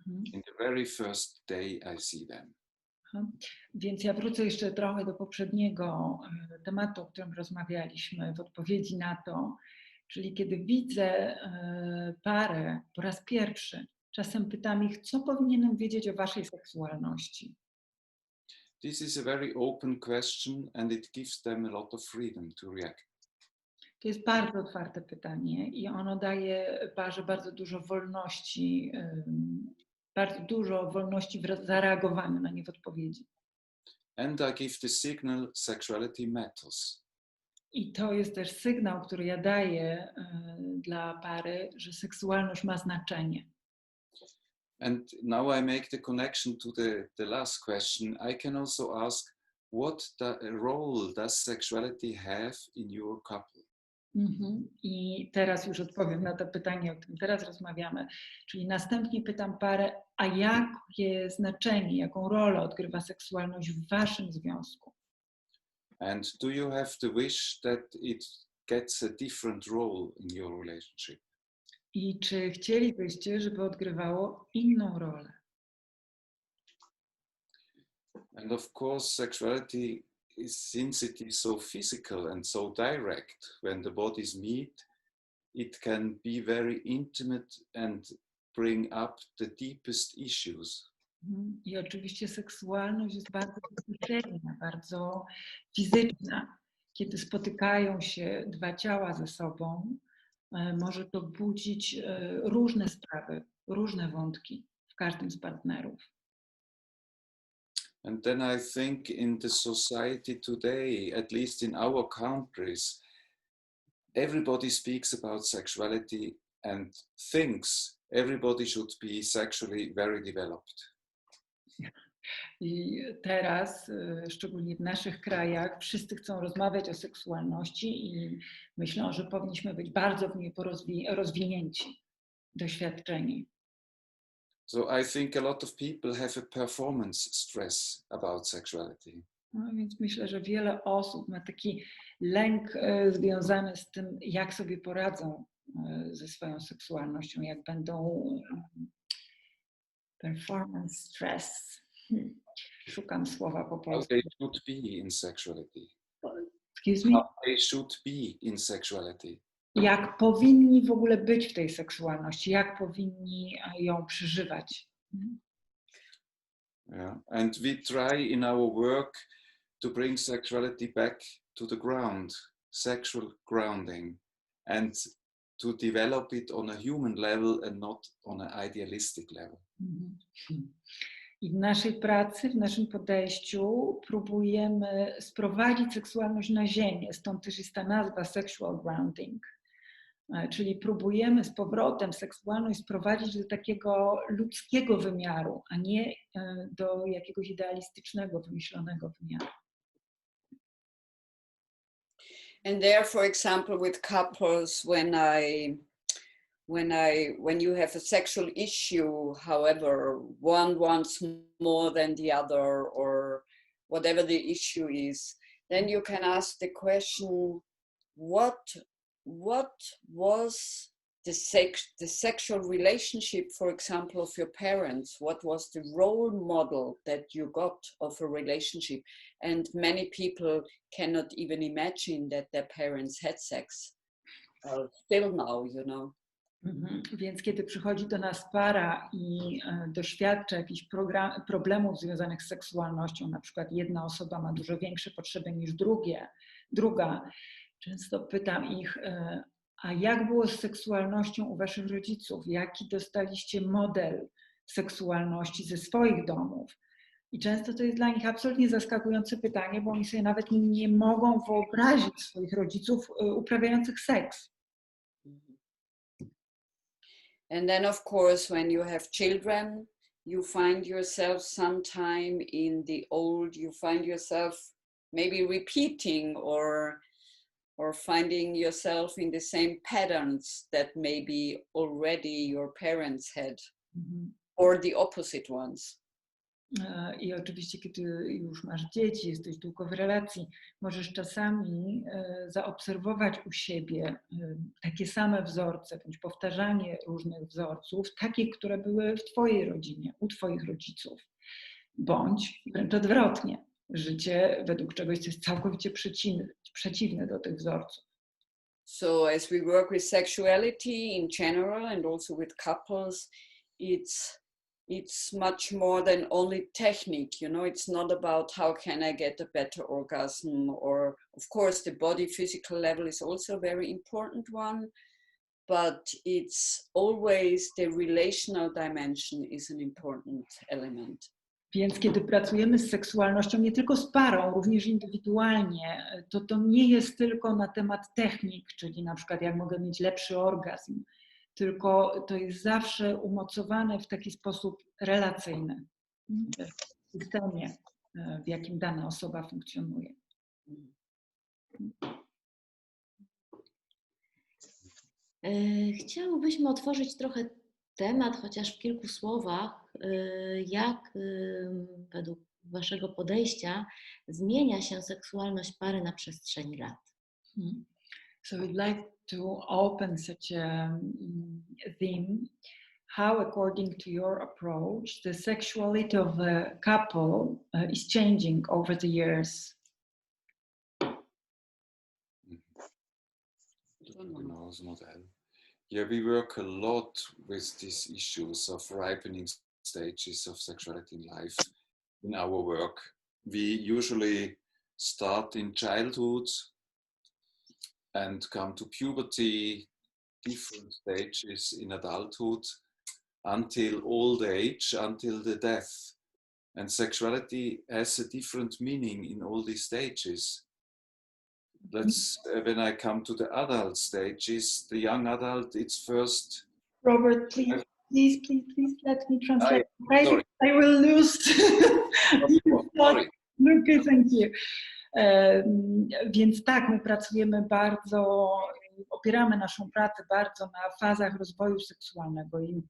In the very first day I see them. Więc ja wrócę jeszcze trochę do poprzedniego tematu, o którym rozmawialiśmy, w odpowiedzi na to, czyli kiedy widzę parę po raz pierwszy, czasem pytam ich, co powinienem wiedzieć o waszej seksualności. This is a very open question and it gives them a lot of freedom to react. To jest bardzo otwarte pytanie i ono daje parze bardzo dużo wolności w zareagowaniu na nie w odpowiedzi. And I give the signal sexuality matters. I to jest też sygnał, który ja daję dla pary, że seksualność ma znaczenie. And now I make the connection to the last question. I can also ask, what role does sexuality have in your couple? I teraz już odpowiem na to pytanie, o którym teraz rozmawiamy. Czyli następnie pytam parę, a jakie znaczenie, jaką rolę odgrywa seksualność w waszym związku? And do you have the wish that it gets a different role in your relationship? I czy chcielibyście, żeby odgrywało inną rolę? And of course, sexuality since it is so physical and so direct, when the bodies meet, it can be very intimate and bring up the deepest issues. I oczywiście seksualność jest bardzo bezpośrednia, bardzo fizyczna. Kiedy spotykają się dwa ciała ze sobą, może to budzić różne sprawy, różne wątki w każdym z partnerów. And then I think in the society today, at least in our countries, everybody speaks about sexuality and thinks everybody should be sexually very developed. I teraz, szczególnie w naszych krajach, wszyscy chcą rozmawiać o seksualności i myślą, że powinniśmy być bardzo w niej rozwinięci, doświadczeni. So I think a lot of people have a performance stress about sexuality. No, więc myślę, że wiele osób ma taki lęk związany z tym, jak sobie poradzą ze swoją seksualnością, jak będą performance stress. szukam słowa po How polsku. they should be in sexuality. Excuse me? How they should be in sexuality. Jak powinni w ogóle być w tej seksualności, jak powinni ją przeżywać. Yeah. And we try in our work to bring sexuality back to the ground, sexual grounding, and to develop it on a human level and not on an idealistic level. I w naszej pracy, w naszym podejściu próbujemy sprowadzić seksualność na ziemię, stąd też jest ta nazwa sexual grounding. Czyli próbujemy z powrotem seksualność sprowadzić do takiego ludzkiego wymiaru, a nie do jakiegoś idealistycznego, wymyślonego wymiaru. And there, for example, with couples, when you have a sexual issue, however, one wants more than the other, or whatever the issue is, then you can ask the question, what was the sexual relationship, for example, of your parents? What was the role model that you got of a relationship? And many people cannot even imagine that their parents had sex. Still now, you know. Więc kiedy przychodzi do nas para i doświadcza jakichś problemów związanych z seksualnością, na przykład jedna osoba ma dużo większe potrzeby niż druga, często pytam ich, a jak było z seksualnością u waszych rodziców? Jaki dostaliście model seksualności ze swoich domów? I często to jest dla nich absolutnie zaskakujące pytanie, bo oni sobie nawet nie mogą wyobrazić swoich rodziców uprawiających seks. And then, of course, when you have children, you find yourself sometime in the old, you find yourself maybe repeating or finding yourself in the same patterns that maybe already your parents had, or the opposite ones. I oczywiście, kiedy już masz dzieci, jesteś długo w relacji, możesz czasami zaobserwować u siebie takie same wzorce, bądź powtarzanie różnych wzorców, takie, które były w twojej rodzinie, u twoich rodziców, bądź wręcz odwrotnie, życie według czegoś, co jest całkowicie przeciwne do tych wzorców. So as we work with sexuality in general and also with couples, it's much more than only technique, you know. It's not about how can I get a better orgasm, or of course the body physical level is also a very important one, but it's always the relational dimension is an important element. Więc kiedy pracujemy z seksualnością, nie tylko z parą, również indywidualnie, to nie jest tylko na temat technik, czyli na przykład jak mogę mieć lepszy orgazm, tylko to jest zawsze umocowane w taki sposób relacyjny, w systemie, w jakim dana osoba funkcjonuje. Chciałybyśmy otworzyć trochę temat, chociaż w kilku słowach, jak według waszego podejścia zmienia się seksualność pary na przestrzeni lat. So we'd like to open such a theme. How, according to your approach, the sexuality of a couple is changing over the years? Yeah, we work a lot with these issues of ripening stages of sexuality in life in our work. We usually start in childhood and come to puberty, different stages in adulthood, until old age, until the death. And sexuality has a different meaning in all these stages. That's when I come to the adult stages, the young adult, it's first... Robert, please let me translate. Sorry. I will lose. Sorry. Okay, thank you. Więc tak, my pracujemy bardzo, opieramy naszą pracę bardzo na fazach rozwoju seksualnego i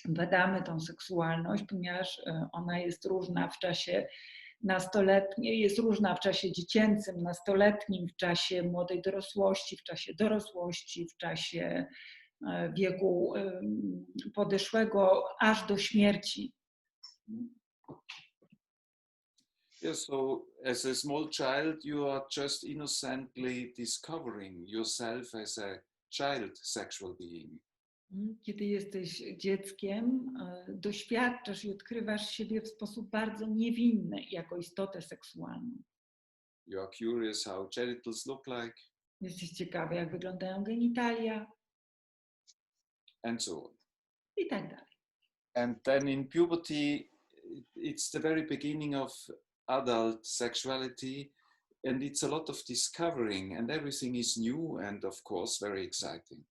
badamy tą seksualność, ponieważ ona jest różna w czasie nastoletnim, jest różna w czasie dziecięcym, nastoletnim, w czasie młodej dorosłości, w czasie dorosłości, w czasie wieku podeszłego, aż do śmierci. Yeah, so as a small child, you are just innocently discovering yourself as a child sexual being. Kiedy jesteś dzieckiem, doświadczasz i odkrywasz siebie w sposób bardzo niewinny jako istotę seksualną. You are curious how genitals look like, Jesteś ciekawy, jak wyglądają genitalia and so on. i tak dalej. And then in puberty, it's the very beginning of adult sexuality, and it's a lot of discovering, and everything is new and, of course, very exciting.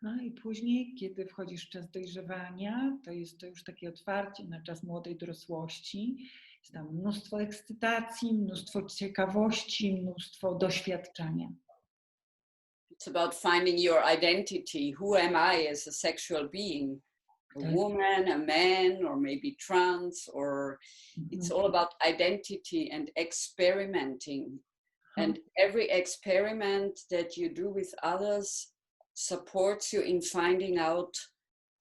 No i później, kiedy wchodzisz w czas dojrzewania, to jest to już takie otwarcie na czas młodej dorosłości. Jest tam mnóstwo ekscytacji, mnóstwo ciekawości, mnóstwo doświadczenia. It's about finding your identity. Who am I as a sexual being? A woman, a man, or maybe trans, or it's all about identity and experimenting. And every experiment that you do with others supports you in finding out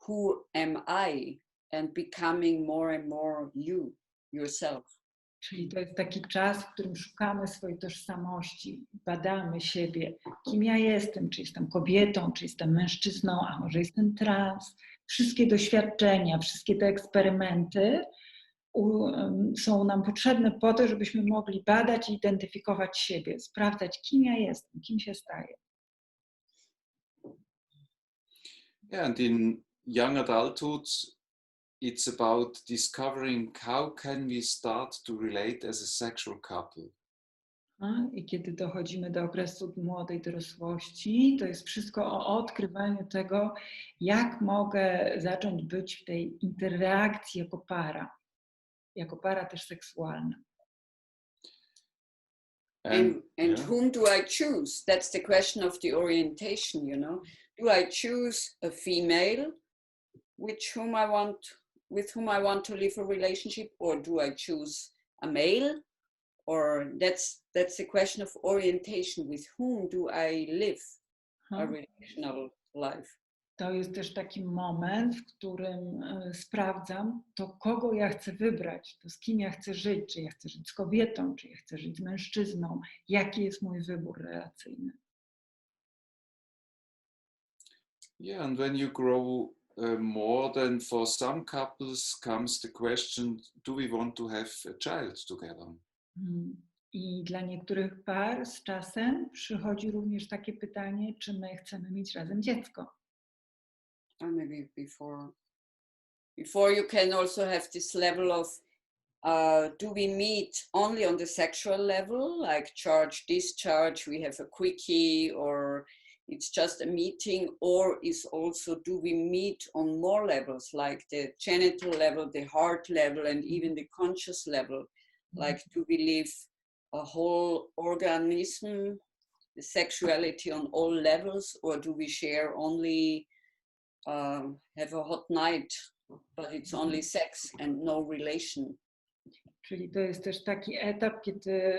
who am I and becoming more and more you, yourself. Czyli to jest taki czas, w którym szukamy swojej tożsamości, badamy siebie, kim ja jestem, czy jestem kobietą, czy jestem mężczyzną, a może jestem trans. Wszystkie doświadczenia, wszystkie te eksperymenty są nam potrzebne po to, żebyśmy mogli badać i identyfikować siebie, sprawdzać, kim ja jestem, kim się staję. Yeah, and in young adulthood, it's about discovering how can we start to relate as a sexual couple. I kiedy dochodzimy do okresu młodej dorosłości, to jest wszystko o odkrywaniu tego, jak mogę zacząć być w tej interakcji jako para też seksualna. And yeah. whom do I choose? That's the question of the orientation, you know. Do I choose a female with whom I want to live a relationship, or do I choose a male? Or that's the question of orientation. With whom do I live a relational life? To jest też taki moment, w którym sprawdzam to, kogo ja chcę wybrać, to z kim ja chcę żyć, czy ja chcę żyć z kobietą, czy ja chcę żyć z mężczyzną, jaki jest mój wybór relacyjny. Yeah, and when you grow more, then for some couples comes the question, do we want to have a child together? I dla niektórych par z czasem przychodzi również takie pytanie, czy my chcemy mieć razem dziecko. Or maybe before you can also have this level of do we meet only on the sexual level, like charge, discharge, we have a quickie, or it's just a meeting, or is also do we meet on more levels, like the genital level, the heart level, and even the conscious level, like do we live a whole organism, the sexuality on all levels, or do we share only have a hot night, but it's only sex and no relation? Czyli to jest też taki etap, kiedy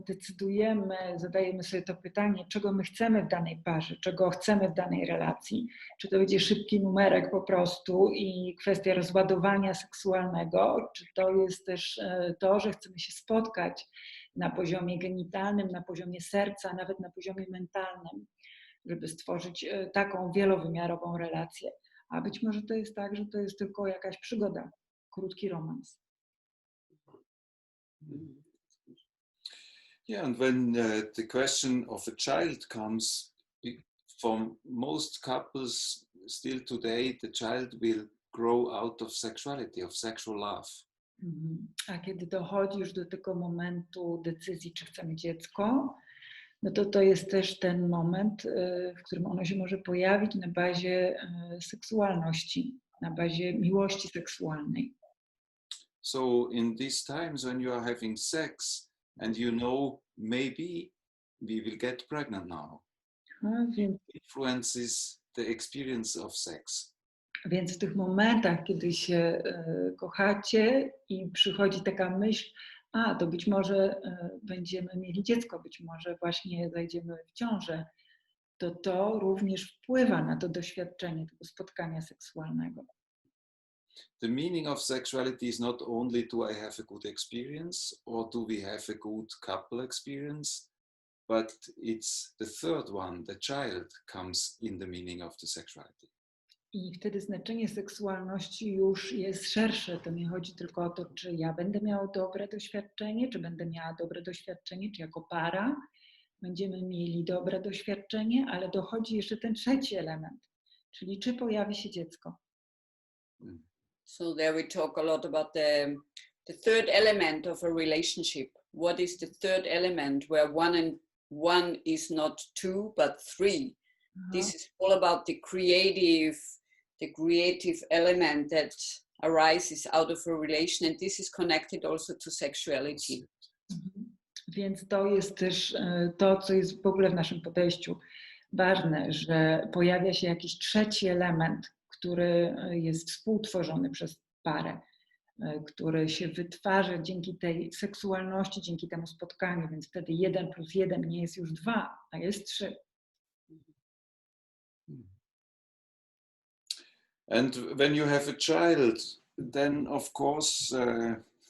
decydujemy, zadajemy sobie to pytanie, czego my chcemy w danej parze, czego chcemy w danej relacji. Czy to będzie szybki numerek po prostu i kwestia rozładowania seksualnego, czy to jest też to, że chcemy się spotkać na poziomie genitalnym, na poziomie serca, nawet na poziomie mentalnym, żeby stworzyć taką wielowymiarową relację. A być może to jest tak, że to jest tylko jakaś przygoda, krótki romans. Yeah, and when the question of a child comes, for most couples still today, the child will grow out of sexuality, of sexual love. A kiedy dochodzi już do tego momentu decyzji, czy chcemy dziecko, no to jest też ten moment, w którym ono się może pojawić na bazie seksualności, na bazie miłości seksualnej. So in these times when you are having sex and you know maybe we will get pregnant now, Więc, influences the experience of sex. więc w tych momentach, kiedy się kochacie i przychodzi taka myśl, to być może będziemy mieli dziecko, być może właśnie zajdziemy w ciążę, to również wpływa na to doświadczenie tego spotkania seksualnego. the meaning of sexuality is not only do I have a good experience or do we have a good couple experience, but it's the third one, the child, comes in the meaning of the sexuality. I wtedy znaczenie seksualności już jest szersze. To nie chodzi tylko o to, czy ja będę miał dobre doświadczenie, czy będę miała dobre doświadczenie, czy jako para będziemy mieli dobre doświadczenie, ale dochodzi jeszcze ten trzeci element, czyli czy pojawi się dziecko. So there we talk a lot about the third element of a relationship. What is the third element where one is not two but three? This is all about the creative element that arises out of a relation, and this is connected also to sexuality. Więc to jest też to, co jest w ogóle w naszym podejściu ważne, że pojawia się jakiś trzeci element, który jest współtworzony przez parę, który się wytwarza dzięki tej seksualności, dzięki temu spotkaniu, więc wtedy 1 + 1 nie jest już 2, a jest 3. And when you have a child, then of course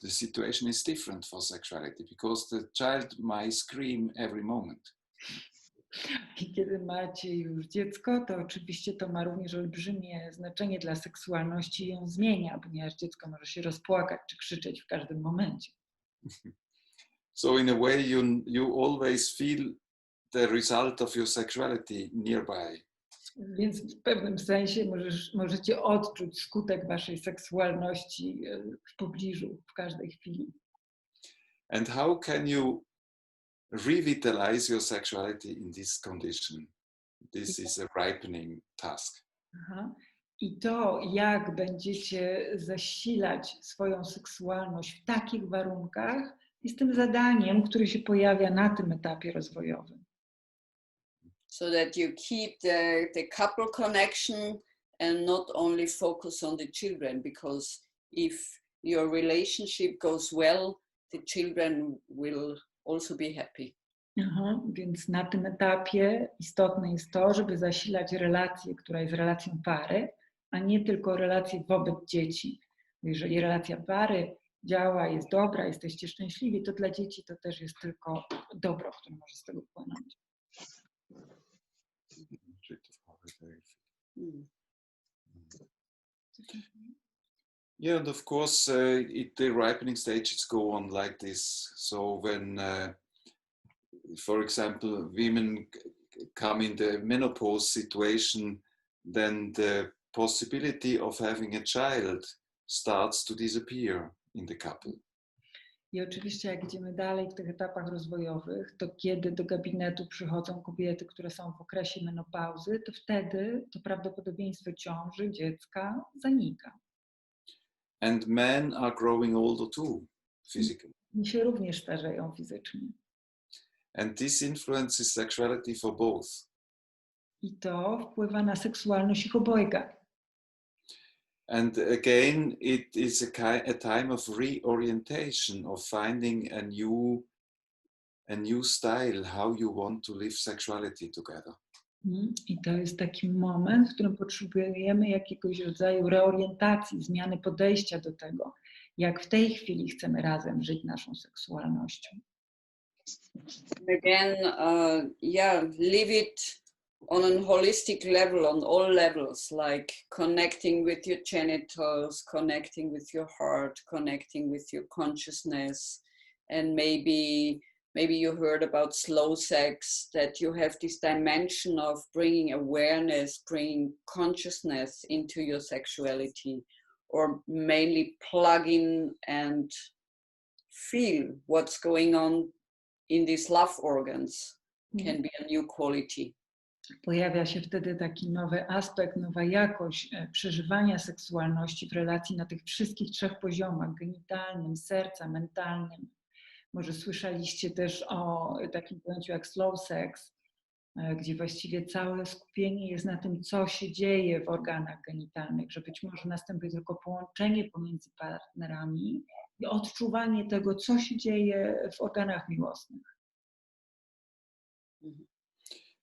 the situation is different for sexuality because the child might scream every moment. I kiedy macie już dziecko, to oczywiście to ma również olbrzymie znaczenie dla seksualności i ją zmienia, ponieważ dziecko może się rozpłakać czy krzyczeć w każdym momencie. So in a way you always feel the result of your sexuality nearby. Więc w pewnym sensie możecie odczuć skutek waszej seksualności w pobliżu, w każdej chwili. And how can you revitalize your sexuality in this condition? This is a ripening task. I to, jak będziecie zasilać swoją seksualność w takich warunkach, jest tym zadaniem, które się pojawia na tym etapie rozwojowym. So that you keep the couple connection and not only focus on the children, because if your relationship goes well, the children will also be happy. Więc na tym etapie istotne jest to, żeby zasilać relację, która jest relacją pary, a nie tylko relację wobec dzieci. Jeżeli relacja pary działa, jest dobra, jesteście szczęśliwi, to dla dzieci to też jest tylko dobro, które może z tego płynąć. Yeah, and of course, the ripening stages go on like this. So when, for example, women come in the menopause situation, then the possibility of having a child starts to disappear in the couple. I oczywiście jak idziemy dalej w tych etapach rozwojowych, to kiedy do gabinetu przychodzą kobiety, które są w okresie menopauzy, to wtedy to prawdopodobieństwo ciąży, dziecka zanika. And men are growing older too, physically. I się również starzeją fizycznie. And this influences sexuality for both. I to wpływa na seksualność ich obojga. And again, it is a time of reorientation, of finding a new style, how you want to live sexuality together. I to jest taki moment, w którym potrzebujemy jakiegoś rodzaju reorientacji, zmiany podejścia do tego, jak w tej chwili chcemy razem żyć naszą seksualnością. Again, live it on a holistic level, on all levels, like connecting with your genitals, connecting with your heart, connecting with your consciousness, and maybe you heard about slow sex, that you have this dimension of bringing awareness, bringing consciousness into your sexuality, or mainly plug in and feel what's going on in these love organs can be a new quality. Pojawia się wtedy taki nowy aspekt, nowa jakość przeżywania seksualności w relacji na tych wszystkich 3 poziomach, genitalnym, serca, mentalnym. Może słyszeliście też o takim pojęciu jak slow sex, gdzie właściwie całe skupienie jest na tym, co się dzieje w organach genitalnych, że być może następuje tylko połączenie pomiędzy partnerami i odczuwanie tego, co się dzieje w organach miłosnych.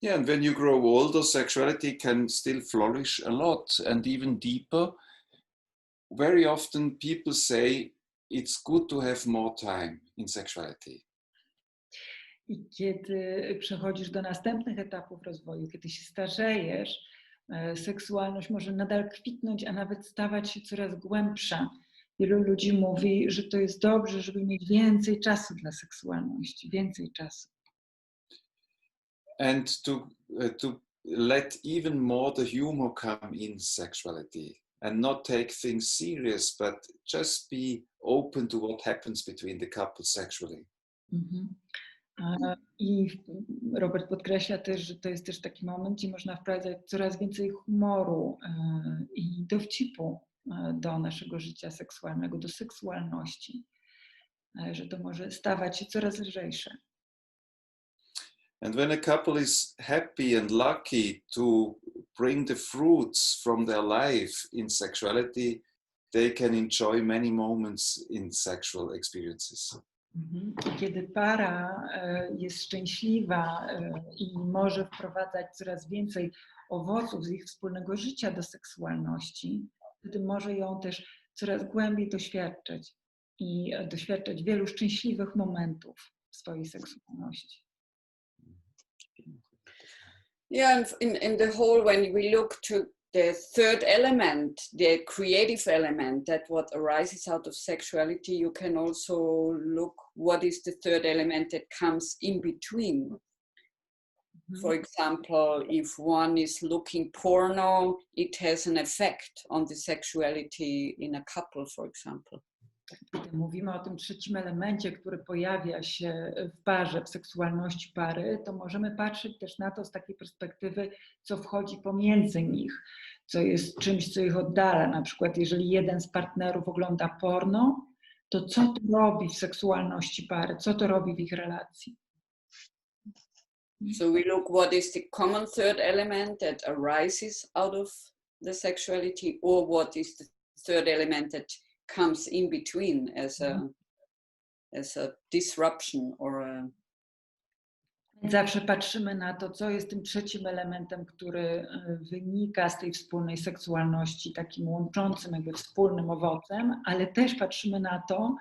Yeah, and when you grow older, sexuality can still flourish a lot and even deeper very often people say it's good to have more time in sexuality. I kiedy przechodzisz do następnych etapów rozwoju, kiedy się starzejesz, seksualność może nadal kwitnąć, a nawet stawać się coraz głębsza. Wielu ludzi mówi, że to jest dobrze, żeby mieć więcej czasu dla seksualności, więcej czasu. And to let even more the humor come in sexuality and not take things serious, but just be open to what happens between the couple sexually. I Robert podkreśla też, że to jest też taki moment, gdzie można wprowadzać coraz więcej humoru i dowcipu do naszego życia seksualnego, do seksualności, że to może stawać się coraz lżejsze. And when a couple is happy and lucky to bring the fruits from their life in sexuality, they can enjoy many moments in sexual experiences. Kiedy para jest szczęśliwa i może wprowadzać coraz więcej owoców z ich wspólnego życia do seksualności, wtedy może ją też coraz głębiej doświadczać i doświadczać wielu szczęśliwych momentów w swojej seksualności. Yeah, in the whole, when we look to the third element, the creative element, that what arises out of sexuality, you can also look what is the third element that comes in between. For example, if one is looking porno, it has an effect on the sexuality in a couple, for example. Kiedy mówimy o tym trzecim elemencie, który pojawia się w parze, w seksualności pary, to możemy patrzeć też na to z takiej perspektywy, co wchodzi pomiędzy nich, co jest czymś, co ich oddala. Na przykład, jeżeli jeden z partnerów ogląda porno, to co to robi w seksualności pary, co to robi w ich relacji. So we look what is the common third element that arises out of the sexuality, or what is the third element that comes in between as a disruption or a... Zawsze patrzymy na to, co jest tym trzecim elementem, który wynika z tej wspólnej seksualności, takim łączącym, jakby wspólnym owocem, ale też patrzymy na to,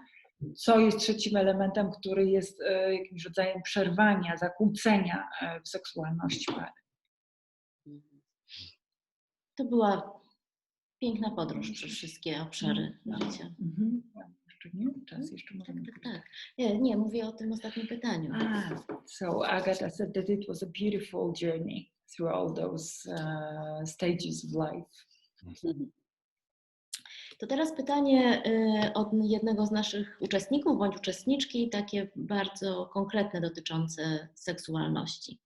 co jest trzecim elementem, który jest jakimś rodzajem przerwania, zakłócenia w seksualności pary. To była piękna podróż przez wszystkie obszary życia. Jeszcze nie? Czas jeszcze możemy Tak. Nie, mówię o tym ostatnim pytaniu. So Agata said that it was a beautiful journey through all those stages of life. To teraz pytanie od jednego z naszych uczestników bądź uczestniczki, takie bardzo konkretne dotyczące seksualności.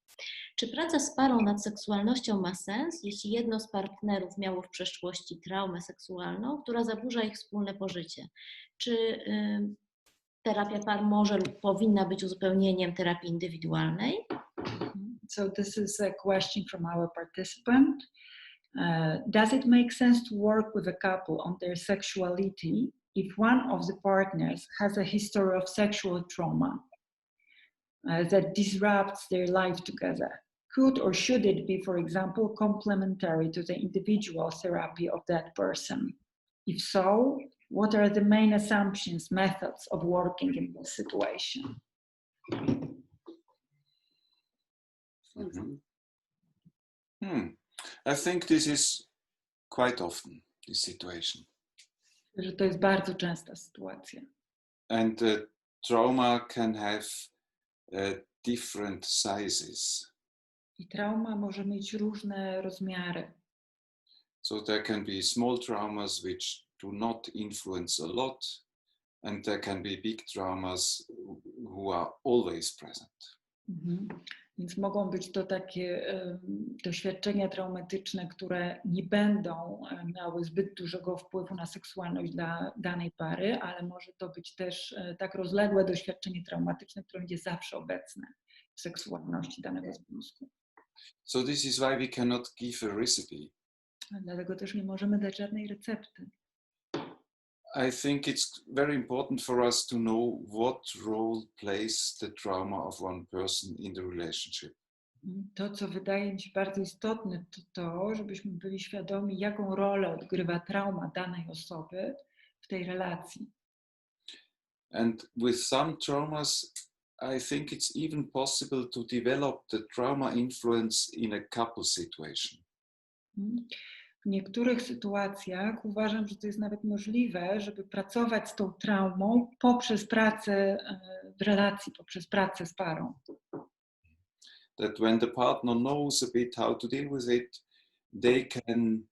Czy praca z parą nad seksualnością ma sens, jeśli jedno z partnerów miało w przeszłości traumę seksualną, która zaburza ich wspólne pożycie? Czy terapia par może lub powinna być uzupełnieniem terapii indywidualnej? So this is a question from our participant. Does it make sense to work with a couple on their sexuality if one of the partners has a history of sexual trauma that disrupts their life together? Could or should it be, for example, complementary to the individual therapy of that person? If so, what are the main assumptions, methods of working in this situation? I think this is quite often this situation. Że to jest bardzo częsta sytuacja. And trauma can have different sizes. I trauma może mieć różne rozmiary. So there can be small traumas which do not influence a lot, and there can be big traumas who are always present. Więc mogą być to takie doświadczenia traumatyczne, które nie będą miały zbyt dużego wpływu na seksualność dla danej pary, ale może to być też tak rozległe doświadczenie traumatyczne, które będzie zawsze obecne w seksualności danego związku. So this is why we cannot give a recipe. Dlatego też nie możemy dać żadnej recepty. I think it's very important for us to know what role plays the trauma of one person in the relationship. To, co wydaje mi się bardzo istotne, to to, żebyśmy byli świadomi, jaką rolę odgrywa trauma danej osoby w tej relacji. And with some traumas, I think it's even possible to develop the trauma influence in a couple situation. W niektórych sytuacjach uważam, że to jest nawet możliwe, żeby pracować z tą traumą poprzez pracę w relacji, poprzez pracę z parą. That when the partner knows a bit how to deal with it, they can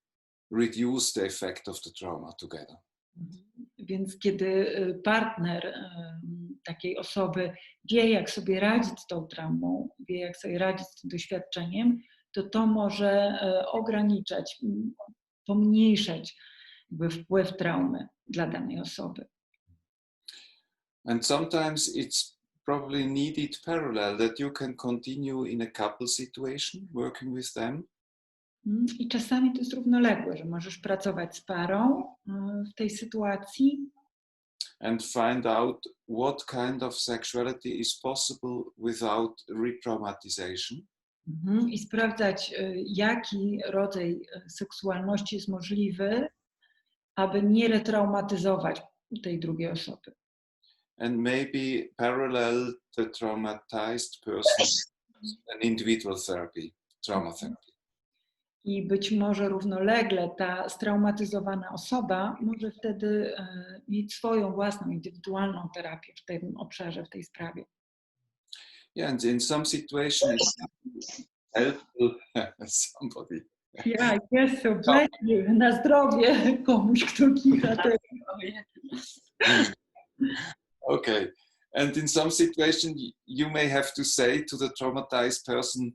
reduce the effect of the trauma together. Więc kiedy partner takiej osoby wie, jak sobie radzić z tą traumą, wie, jak sobie radzić z tym doświadczeniem, to może ograniczać, pomniejszać jakby wpływ traumy dla danej osoby. And sometimes it's probably needed parallel, that you can continue in a couple situation, working with them. I czasami to jest równoległe, że możesz pracować z parą w tej sytuacji. And find out what kind of sexuality is possible without re-traumatization. I sprawdzać, jaki rodzaj seksualności jest możliwy, aby nie retraumatyzować tej drugiej osoby. And maybe parallel the traumatized person an individual therapy, trauma therapy. I być może równolegle ta straumatyzowana osoba może wtedy mieć swoją własną, indywidualną terapię w tym obszarze, w tej sprawie. Yeah, and in some situations it's helpful somebody. Ja, jest so bless you. Na zdrowie komuś, kto kicha też. Okay, and in some situation you may have to say to the traumatized person,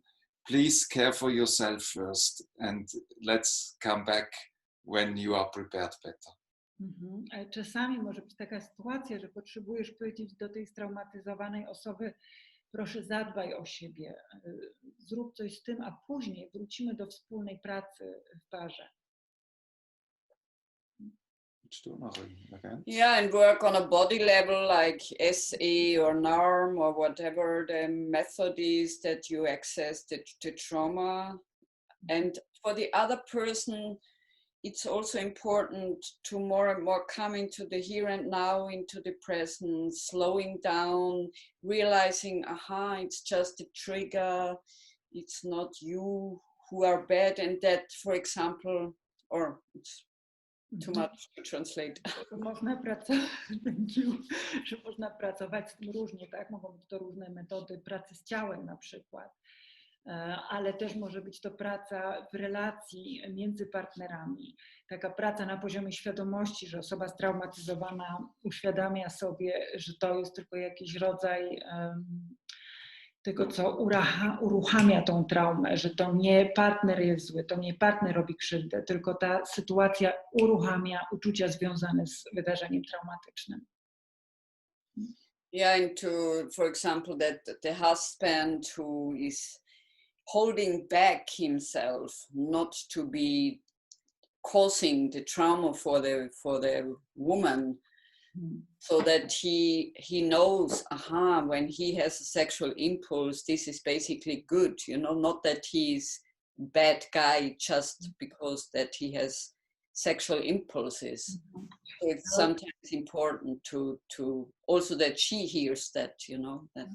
please care for yourself first and let's come back when you are prepared better. Ale czasami może być taka sytuacja, że potrzebujesz powiedzieć do tej straumatyzowanej osoby, proszę zadbaj o siebie, zrób coś z tym, a później wrócimy do wspólnej pracy w parze. Yeah, and work on a body level like SE or NARM or whatever the method is that you access the trauma. And for the other person, it's also important to more and more come into the here and now, into the present, slowing down, realizing, aha, it's just a trigger, it's not you who are bad, and that, for example, or it's too much to translate. Można pracować z tym różnie, tak? Mogą być to różne metody pracy z ciałem na przykład, ale też może być to praca w relacji między partnerami. Taka praca na poziomie świadomości, że osoba straumatyzowana uświadamia sobie, że to jest tylko jakiś rodzaj tego, co uruchamia tą traumę, że to nie partner jest zły, to nie partner robi krzywdę, tylko ta sytuacja uruchamia uczucia związane z wydarzeniem traumatycznym. Yeah, and to, for example, that the husband who is holding back himself not to be causing the trauma for the woman, so that he knows, aha, when he has a sexual impulse, this is basically good, you know, not that he's bad guy just because that he has sexual impulses. So it's sometimes important to also that she hears that, you know, that.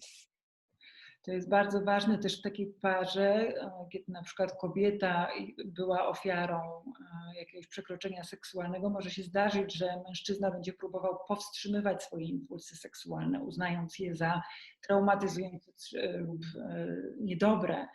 To jest bardzo ważne też w takiej parze, kiedy na przykład kobieta była ofiarą jakiegoś przekroczenia seksualnego, może się zdarzyć, że mężczyzna będzie próbował powstrzymywać swoje impulsy seksualne, uznając je za traumatyzujące lub niedobre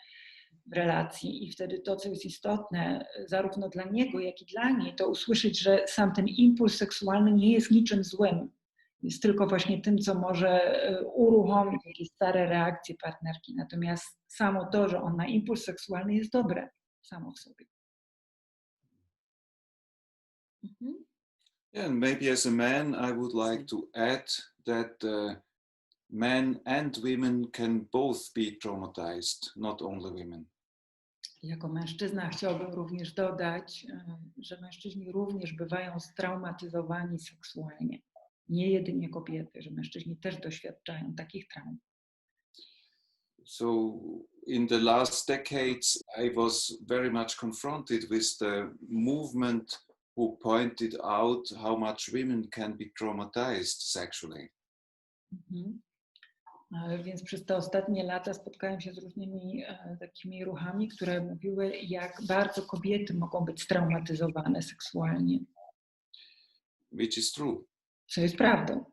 w relacji. I wtedy to, co jest istotne zarówno dla niego, jak i dla niej, to usłyszeć, że sam ten impuls seksualny nie jest niczym złym. Jest tylko właśnie tym, co może uruchomić jakieś stare reakcje partnerki. Natomiast samo to, że on ma impuls seksualny, jest dobre samo w sobie. Yeah, and maybe as a man, I would like to add that men and women can both be traumatized, not only women. Jako mężczyzna chciałbym również dodać, że mężczyźni również bywają straumatyzowani seksualnie. Nie jedynie kobiety, że mężczyźni też doświadczają takich traum. So in the last decades, I was very much confronted with the movement who pointed out how much women can be traumatized sexually. Mhm. Więc przez te ostatnie lata spotkałem się z różnymi takimi ruchami, które mówiły, jak bardzo kobiety mogą być straumatyzowane seksualnie. Which is true. Co jest prawdą.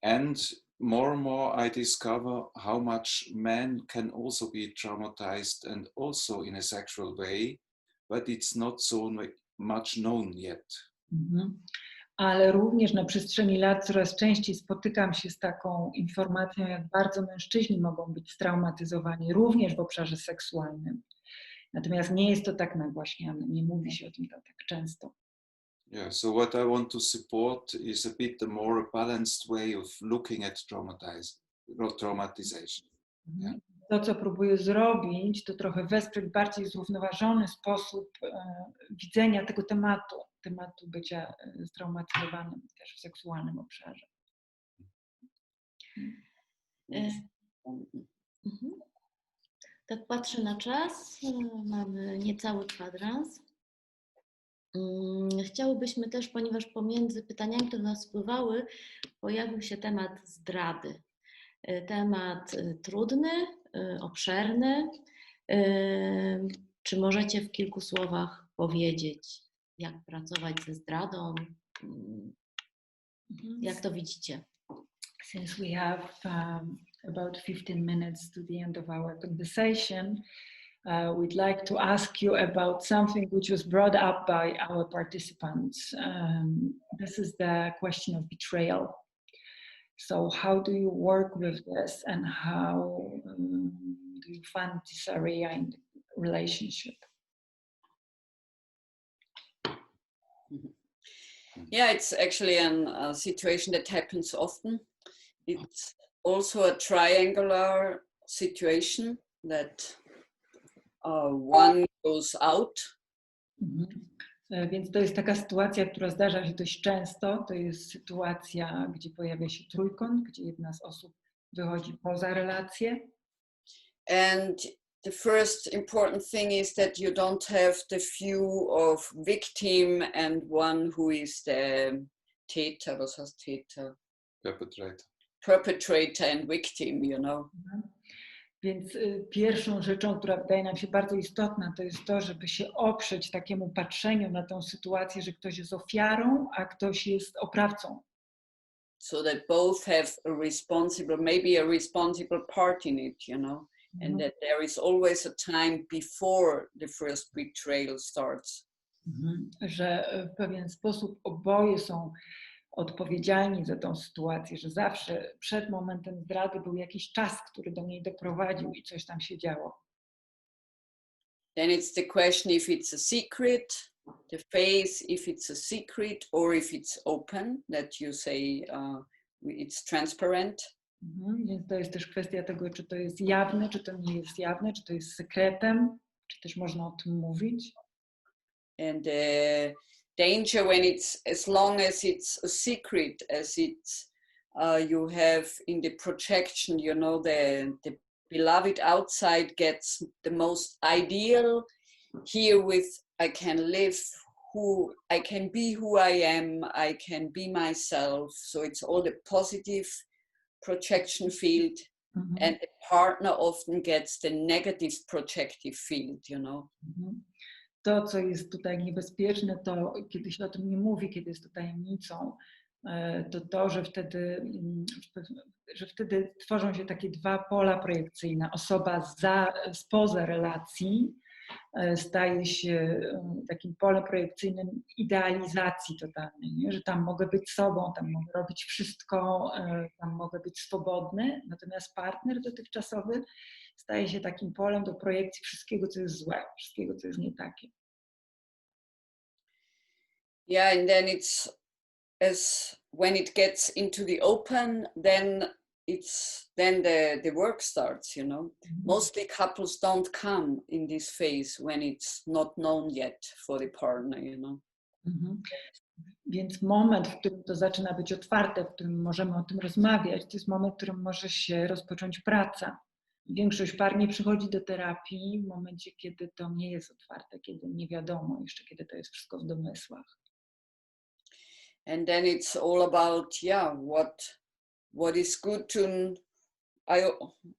And more I discover how much men can also be traumatized and also in a sexual way, but it's not so much known yet. Mhm. Ale również na przestrzeni lat coraz częściej spotykam się z taką informacją, jak bardzo mężczyźni mogą być straumatyzowani, również w obszarze seksualnym. Natomiast nie jest to tak nagłaśniane, nie mówi się o tym tak często. Yeah, so what I want to support is a bit the more balanced way of looking at traumatization. Yeah. To, co próbuję zrobić, to trochę wesprzeć bardziej zrównoważony sposób widzenia tego tematu bycia straumatyzowanym też w seksualnym obszarze. Mhm. Tak patrzę na czas, mamy niecały kwadrans. Chciałybyśmy też, ponieważ pomiędzy pytaniami, które do nas wpływały, pojawił się temat zdrady. Temat trudny, obszerny. Czy możecie w kilku słowach powiedzieć, jak pracować ze zdradą? Jak to widzicie? Since we have about 15 minutes to the end of our conversation, we'd like to ask you about something which was brought up by our participants. This is the question of betrayal. So how do you work with this, and how do you find this area in the relationship? Yeah, it's actually a situation that happens often. It's also a triangular situation that one goes out. Więc to jest taka sytuacja, która zdarza się dość często. To jest sytuacja, gdzie pojawia się trójkąt, gdzie jedna z osób wychodzi poza relację. And the first important thing is that you don't have the view of victim and one who is the Täter, was heißt Täter? Perpetrator and victim, you know. Więc pierwszą rzeczą, która wydaje nam się bardzo istotna, to jest to, żeby się oprzeć takiemu patrzeniu na tą sytuację, że ktoś jest ofiarą, a ktoś jest oprawcą. So that both have maybe a responsible part in it, you know, and that there is always a time before the first betrayal starts. Że w pewien sposób oboje są odpowiedzialni za tą sytuację, że zawsze przed momentem zdrady był jakiś czas, który do niej doprowadził i coś tam się działo. Then it's the question if it's a secret, the phase if it's a secret or if it's open, that you say it's transparent. Więc to jest też kwestia tego, czy to jest jawne, czy to nie jest jawne, czy to jest sekretem, czy też można o tym mówić. And danger when it's, as long as it's a secret, as it's you have in the projection, you know, the beloved outside gets the most ideal. Here with I can live I can be who I am, I can be myself. So it's all the positive projection field. And the partner often gets the negative projective field, you know. To, co jest tutaj niebezpieczne, to kiedy się o tym nie mówi, kiedy jest to tajemnicą, to, że wtedy tworzą się takie dwa pola projekcyjne. Osoba spoza relacji staje się takim polem projekcyjnym idealizacji totalnej, nie? Że tam mogę być sobą, tam mogę robić wszystko, tam mogę być swobodny, natomiast partner dotychczasowy staje się takim polem do projekcji wszystkiego, co jest złe, wszystkiego, co jest nie takie. Yeah, and then it's when it gets into the open, then the work starts, you know. Mostly couples don't come in this phase when it's not known yet for the partner, you know. Więc moment, w którym to zaczyna być otwarte, w którym możemy o tym rozmawiać, to jest moment, w którym może się rozpocząć praca. Większość par nie przychodzi do terapii w momencie, kiedy to nie jest otwarte, kiedy nie wiadomo jeszcze, kiedy to jest wszystko w domysłach. And then it's all about, yeah, what is good to. I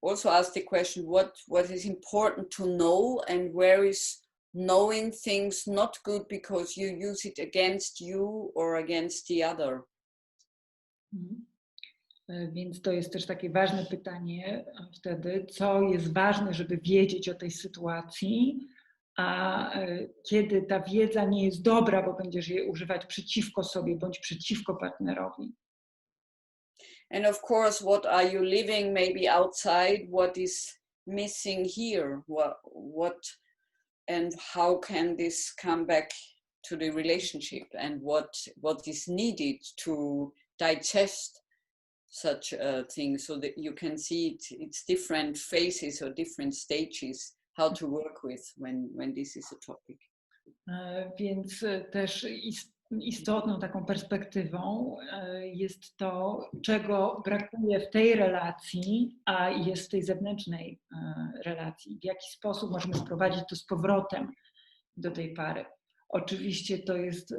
also asked the question, what is important to know, and where is knowing things not good because you use it against you or against the other. Więc to jest też takie ważne pytanie wtedy, co jest ważne, żeby wiedzieć o tej sytuacji, a kiedy ta wiedza nie jest dobra, bo będziesz jej używać przeciwko sobie bądź przeciwko partnerowi. And of course, what are you living maybe outside? What is missing here? What and how can this come back to the relationship? And what is needed to digest such a thing, so that you can see it's different phases or different stages how to work with when this is a topic. Więc też istotną taką perspektywą jest to, czego brakuje w tej relacji, a jest w tej zewnętrznej relacji. W jaki sposób możemy sprowadzić to z powrotem do tej pary. Oczywiście to jest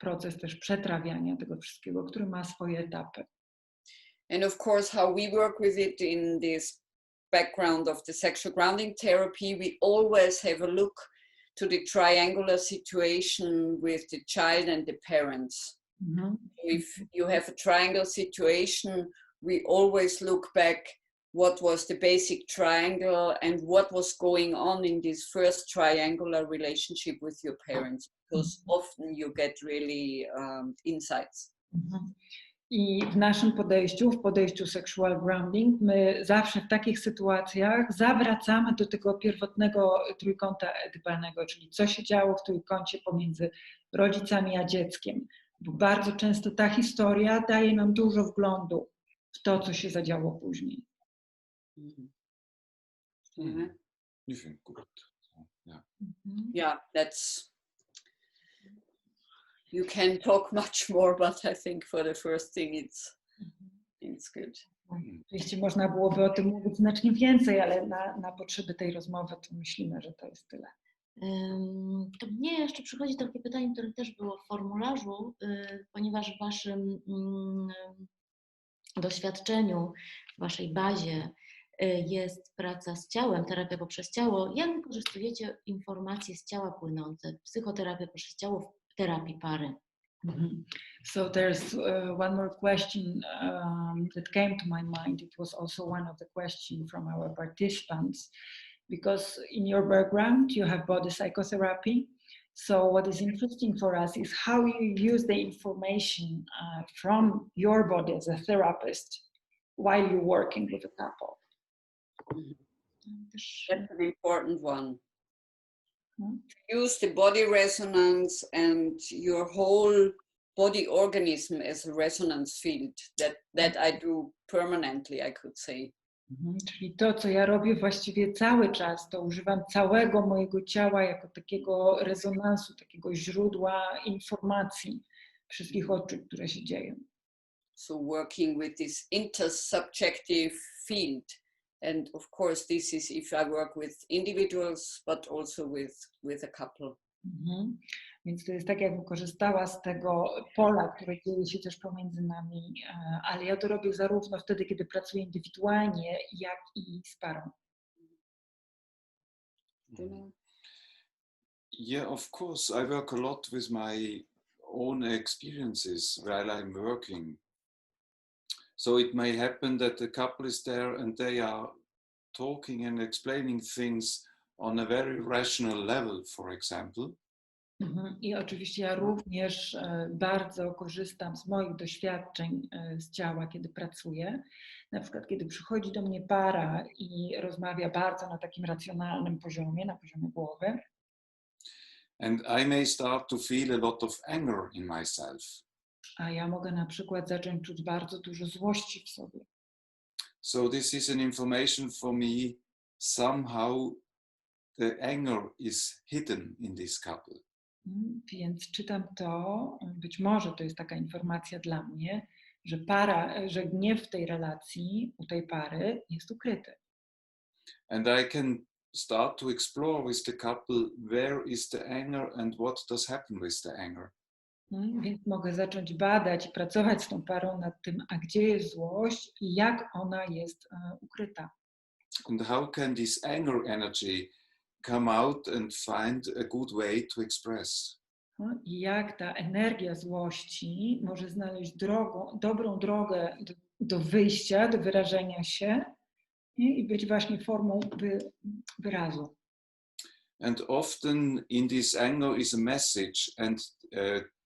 proces też przetrawiania tego wszystkiego, który ma swoje etapy. And of course, how we work with it in this background of the sexual grounding therapy, we always have a look to the triangular situation with the child and the parents. Mhm. If you have a triangle situation, we always look back what was the basic triangle and what was going on in this first triangular relationship with your parents, because often you get really insights. Mhm. I w naszym podejściu, w podejściu sexual grounding, my zawsze w takich sytuacjach zawracamy do tego pierwotnego trójkąta edypalnego, czyli co się działo w trójkącie pomiędzy rodzicami a dzieckiem. Bo bardzo często ta historia daje nam dużo wglądu w to, co się zadziało później. You think good. Yeah. Yeah, you can talk much more, but I think for the first thing it's good. Oczywiście można byłoby o tym mówić znacznie więcej, ale na potrzeby tej rozmowy to myślimy, że to jest tyle. To mnie jeszcze przychodzi takie pytanie, które też było w formularzu, ponieważ w Waszym doświadczeniu, w Waszej bazie jest praca z ciałem, terapia poprzez ciało. Jak wykorzystujecie informacje z ciała płynące, psychoterapię poprzez ciało w terapii pary? So there's one more question that came to my mind. It was also one of the questions from our participants, because in your background you have body psychotherapy. So what is interesting for us is how you use the information from your body as a therapist while you're working with a couple. That's an important one. Use the body resonance and your whole body organism as a resonance field. That I do permanently, I could say. Czyli to, co ja robię właściwie cały czas, to używam całego mojego ciała jako takiego rezonansu, takiego źródła informacji, wszystkich odczuć, które się dzieją. So working with this intersubjective field. And of course, this is if I work with individuals, but also with a couple. Więc to jest tak, jakbym korzystała z tego pola, które dzieje się też pomiędzy nami, ale ja to robię zarówno wtedy, kiedy pracuję indywidualnie, jak i z parą. Yeah, of course. I work a lot with my own experiences while I'm working. So it may happen that the couple is there and they are talking and explaining things on a very rational level, for example. I oczywiście ja również bardzo korzystam z moich doświadczeń z ciała, kiedy pracuję. Na przykład, kiedy przychodzi do mnie para i rozmawia bardzo na takim racjonalnym poziomie, na poziomie głowy. And I may start to feel a lot of anger in myself. A ja mogę na przykład zacząć czuć bardzo dużo złości w sobie. So this is an information for me, somehow the anger is hidden in this couple. Więc czytam to, być może to jest taka informacja dla mnie, że gniew w tej relacji, u tej pary jest ukryty. And I can start to explore with the couple, where is the anger and what does happen with the anger. Więc mogę zacząć badać i pracować z tą parą nad tym, a gdzie jest złość i jak ona jest ukryta. And how can this anger energy come out and find a good way to express? I jak ta energia złości może znaleźć dobrą drogę do wyjścia, do wyrażenia się i być właśnie formą wyrazu. And often in this anger is a message, and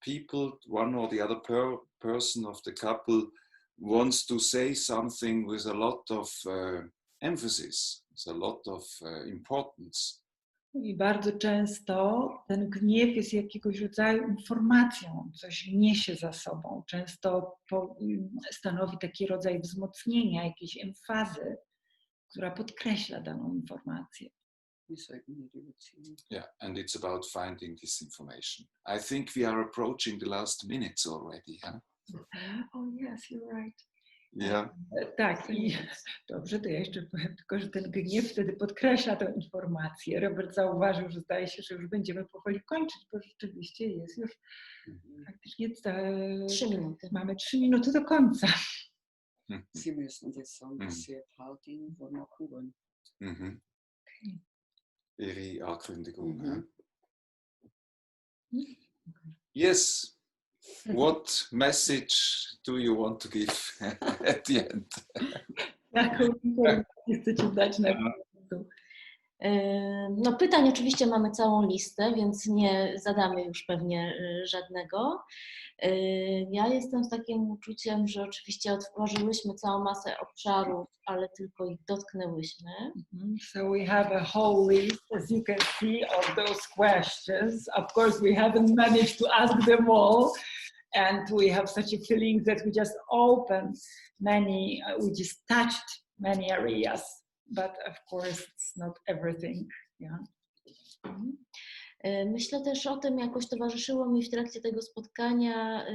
people, one or the other person of the couple wants to say something with a lot of emphasis, with a lot of importance. I bardzo często ten gniew jest jakiegoś rodzaju informacją, coś niesie za sobą. Często stanowi taki rodzaj wzmocnienia, jakiejś emfazy, która podkreśla daną informację. Yeah, and it's about finding this information. I think we are approaching the last minutes already, huh? Oh yes, you're right. Yeah. Tak, i dobrze, to ja jeszcze powiem tylko, że ten gniew wtedy podkreśla tę informację. Robert zauważył, że zdaje się, że już będziemy powoli kończyć, bo rzeczywiście jest już praktycznie 3 minuty. Mamy 3 minuty do końca. Sie müssen jetzt so ein bisschen Pauting von Kuchen. Ihre Ankündigung. Yes. What message do you want to give at the end? Jaką informację chcecie dać na końcu? No pytań oczywiście mamy całą listę, więc nie zadamy już pewnie żadnego. Ja jestem z takim uczuciem, że oczywiście otworzyłyśmy całą masę obszarów, ale tylko ich dotknęłyśmy. So we have a whole list, as you can see, of those questions. Of course, we haven't managed to ask them all, and we have such a feeling that we just opened many, we just touched many areas, but of course it's not everything. Yeah. Myślę też o tym, jakoś towarzyszyło mi w trakcie tego spotkania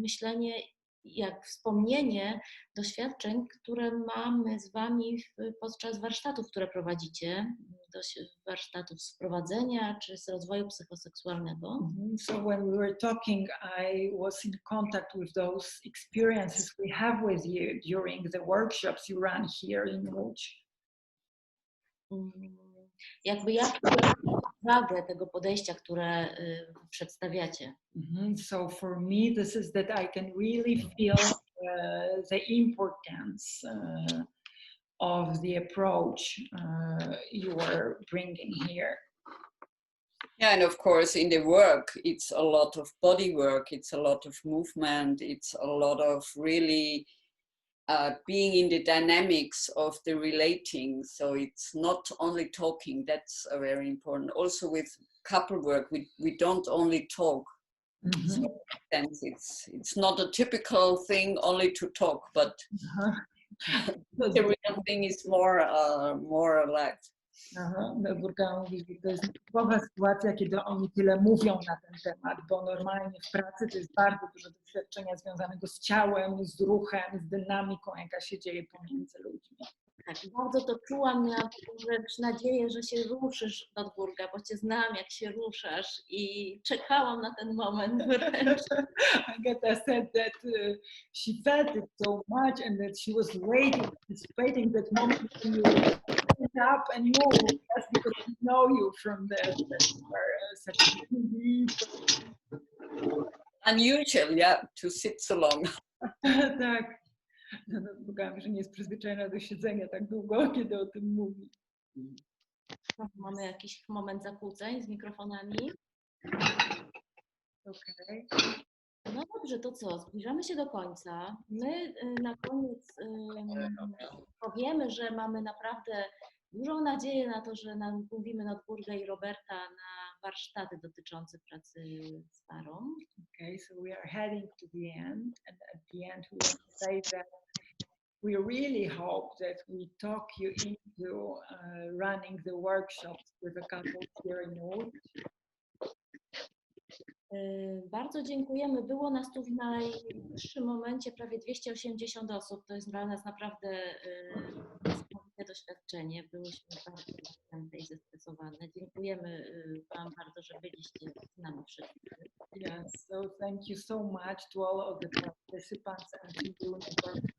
myślenie, jak wspomnienie doświadczeń, które mamy z Wami podczas warsztatów, które prowadzicie, warsztatów z wprowadzenia czy z rozwoju psychoseksualnego. So when we were talking, I was in contact with those experiences we have with you during the workshops you run here in Łódź. Jakby jak wagę tego podejścia, które przedstawiacie. So for me, this is that I can really feel the importance of the approach you are bringing here. Yeah, and of course in the work, it's a lot of body work, it's a lot of movement, it's a lot of really being in the dynamics of the relating. So it's not only talking, that's very important. Also with couple work, we don't only talk. So it's not a typical thing only to talk, but the real thing is more relaxed. Notburga mówi, że to jest typowa sytuacja, kiedy oni tyle mówią na ten temat, bo normalnie w pracy to jest bardzo dużo doświadczenia związanego z ciałem, z ruchem, z dynamiką, jaka się dzieje pomiędzy ludźmi. Tak, bardzo to czułam, miałam wręcz nadzieję, że się ruszysz, Notburga, bo Cię znam, jak się ruszasz i czekałam na ten moment wręcz. Agata said that she felt it so much and that she was anticipating that moment when you stand up and move, just because we know you from there, that you are such a deep. Unusual, yeah, to sit so long. Tak. Notburga, że nie jest przyzwyczajona do siedzenia tak długo, kiedy o tym mówi. Mamy jakiś moment zakłóceń z mikrofonami. Okay. No dobrze, to co? Zbliżamy się do końca. My na koniec powiemy, że mamy naprawdę dużą nadzieję na to, że namówimy Notburgę i Roberta na warsztaty dotyczące pracy z parą. Okay, so we are heading to the end, and at the end we want to say that we really hope that we talk you into running the workshops with a couple here in Łódź. Bardzo dziękujemy. Było nas tu w najwyższym momencie prawie 280 osób. To jest dla nas naprawdę doświadczenie. Byłyśmy bardzo zajęte i zestresowane. Dziękujemy Wam bardzo, że byliście z nami wszyscy. Yes, so thank you so much to all of the participants and to you,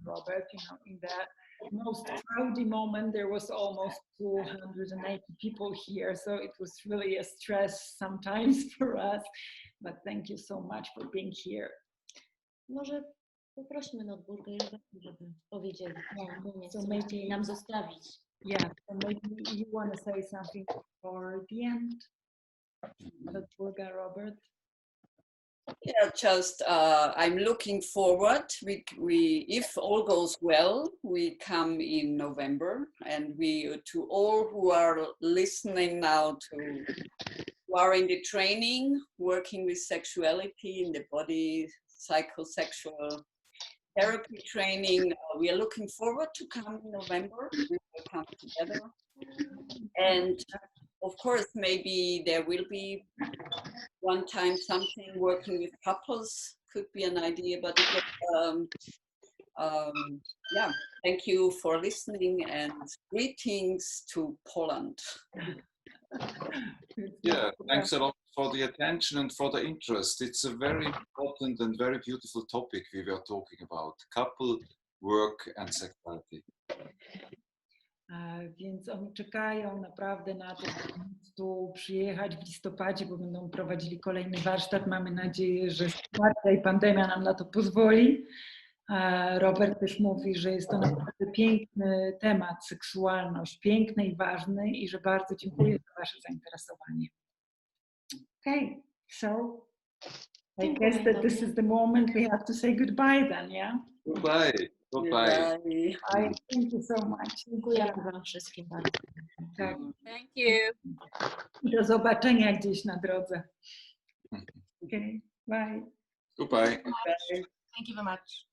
Robert. You know, in that most crowdy moment, there was almost 280 people here, so it was really a stress sometimes for us. But thank you so much for being here. Może poprosimy Notburgę i Robertem, żeby powiedzieli, So co maybe chcieli nam zostawić. Yeah, so maybe you want to say something for the end, Notburga, Robert. Yeah, just I'm looking forward. If all goes well, we come in November, and to all who are listening now, who are in the training, working with sexuality in the body, psychosexual therapy training, we are looking forward to come in November. We will come together, and of course, maybe there will be one time something working with couples could be an idea, but yeah, thank you for listening and greetings to Poland. Yeah, thanks a lot for the attention and for the interest. It's a very important and very beautiful topic we were talking about, couple, work and sexuality. Więc oni czekają naprawdę na to, żeby tu przyjechać w listopadzie, bo będą prowadzili kolejny warsztat. Mamy nadzieję, że sytuacja i pandemia nam na to pozwoli. Robert też mówi, że jest to naprawdę piękny temat, seksualność, piękny i ważny i że bardzo dziękuję za Wasze zainteresowanie. Okay, so I guess that this is the moment we have to say goodbye then, yeah? Goodbye. Goodbye. I thank you so much. Dziękujemy Wam wszystkim bardzo. Tak. Thank you. Do zobaczenia gdzieś na drodze. Okay, bye. Goodbye. Thank you very much.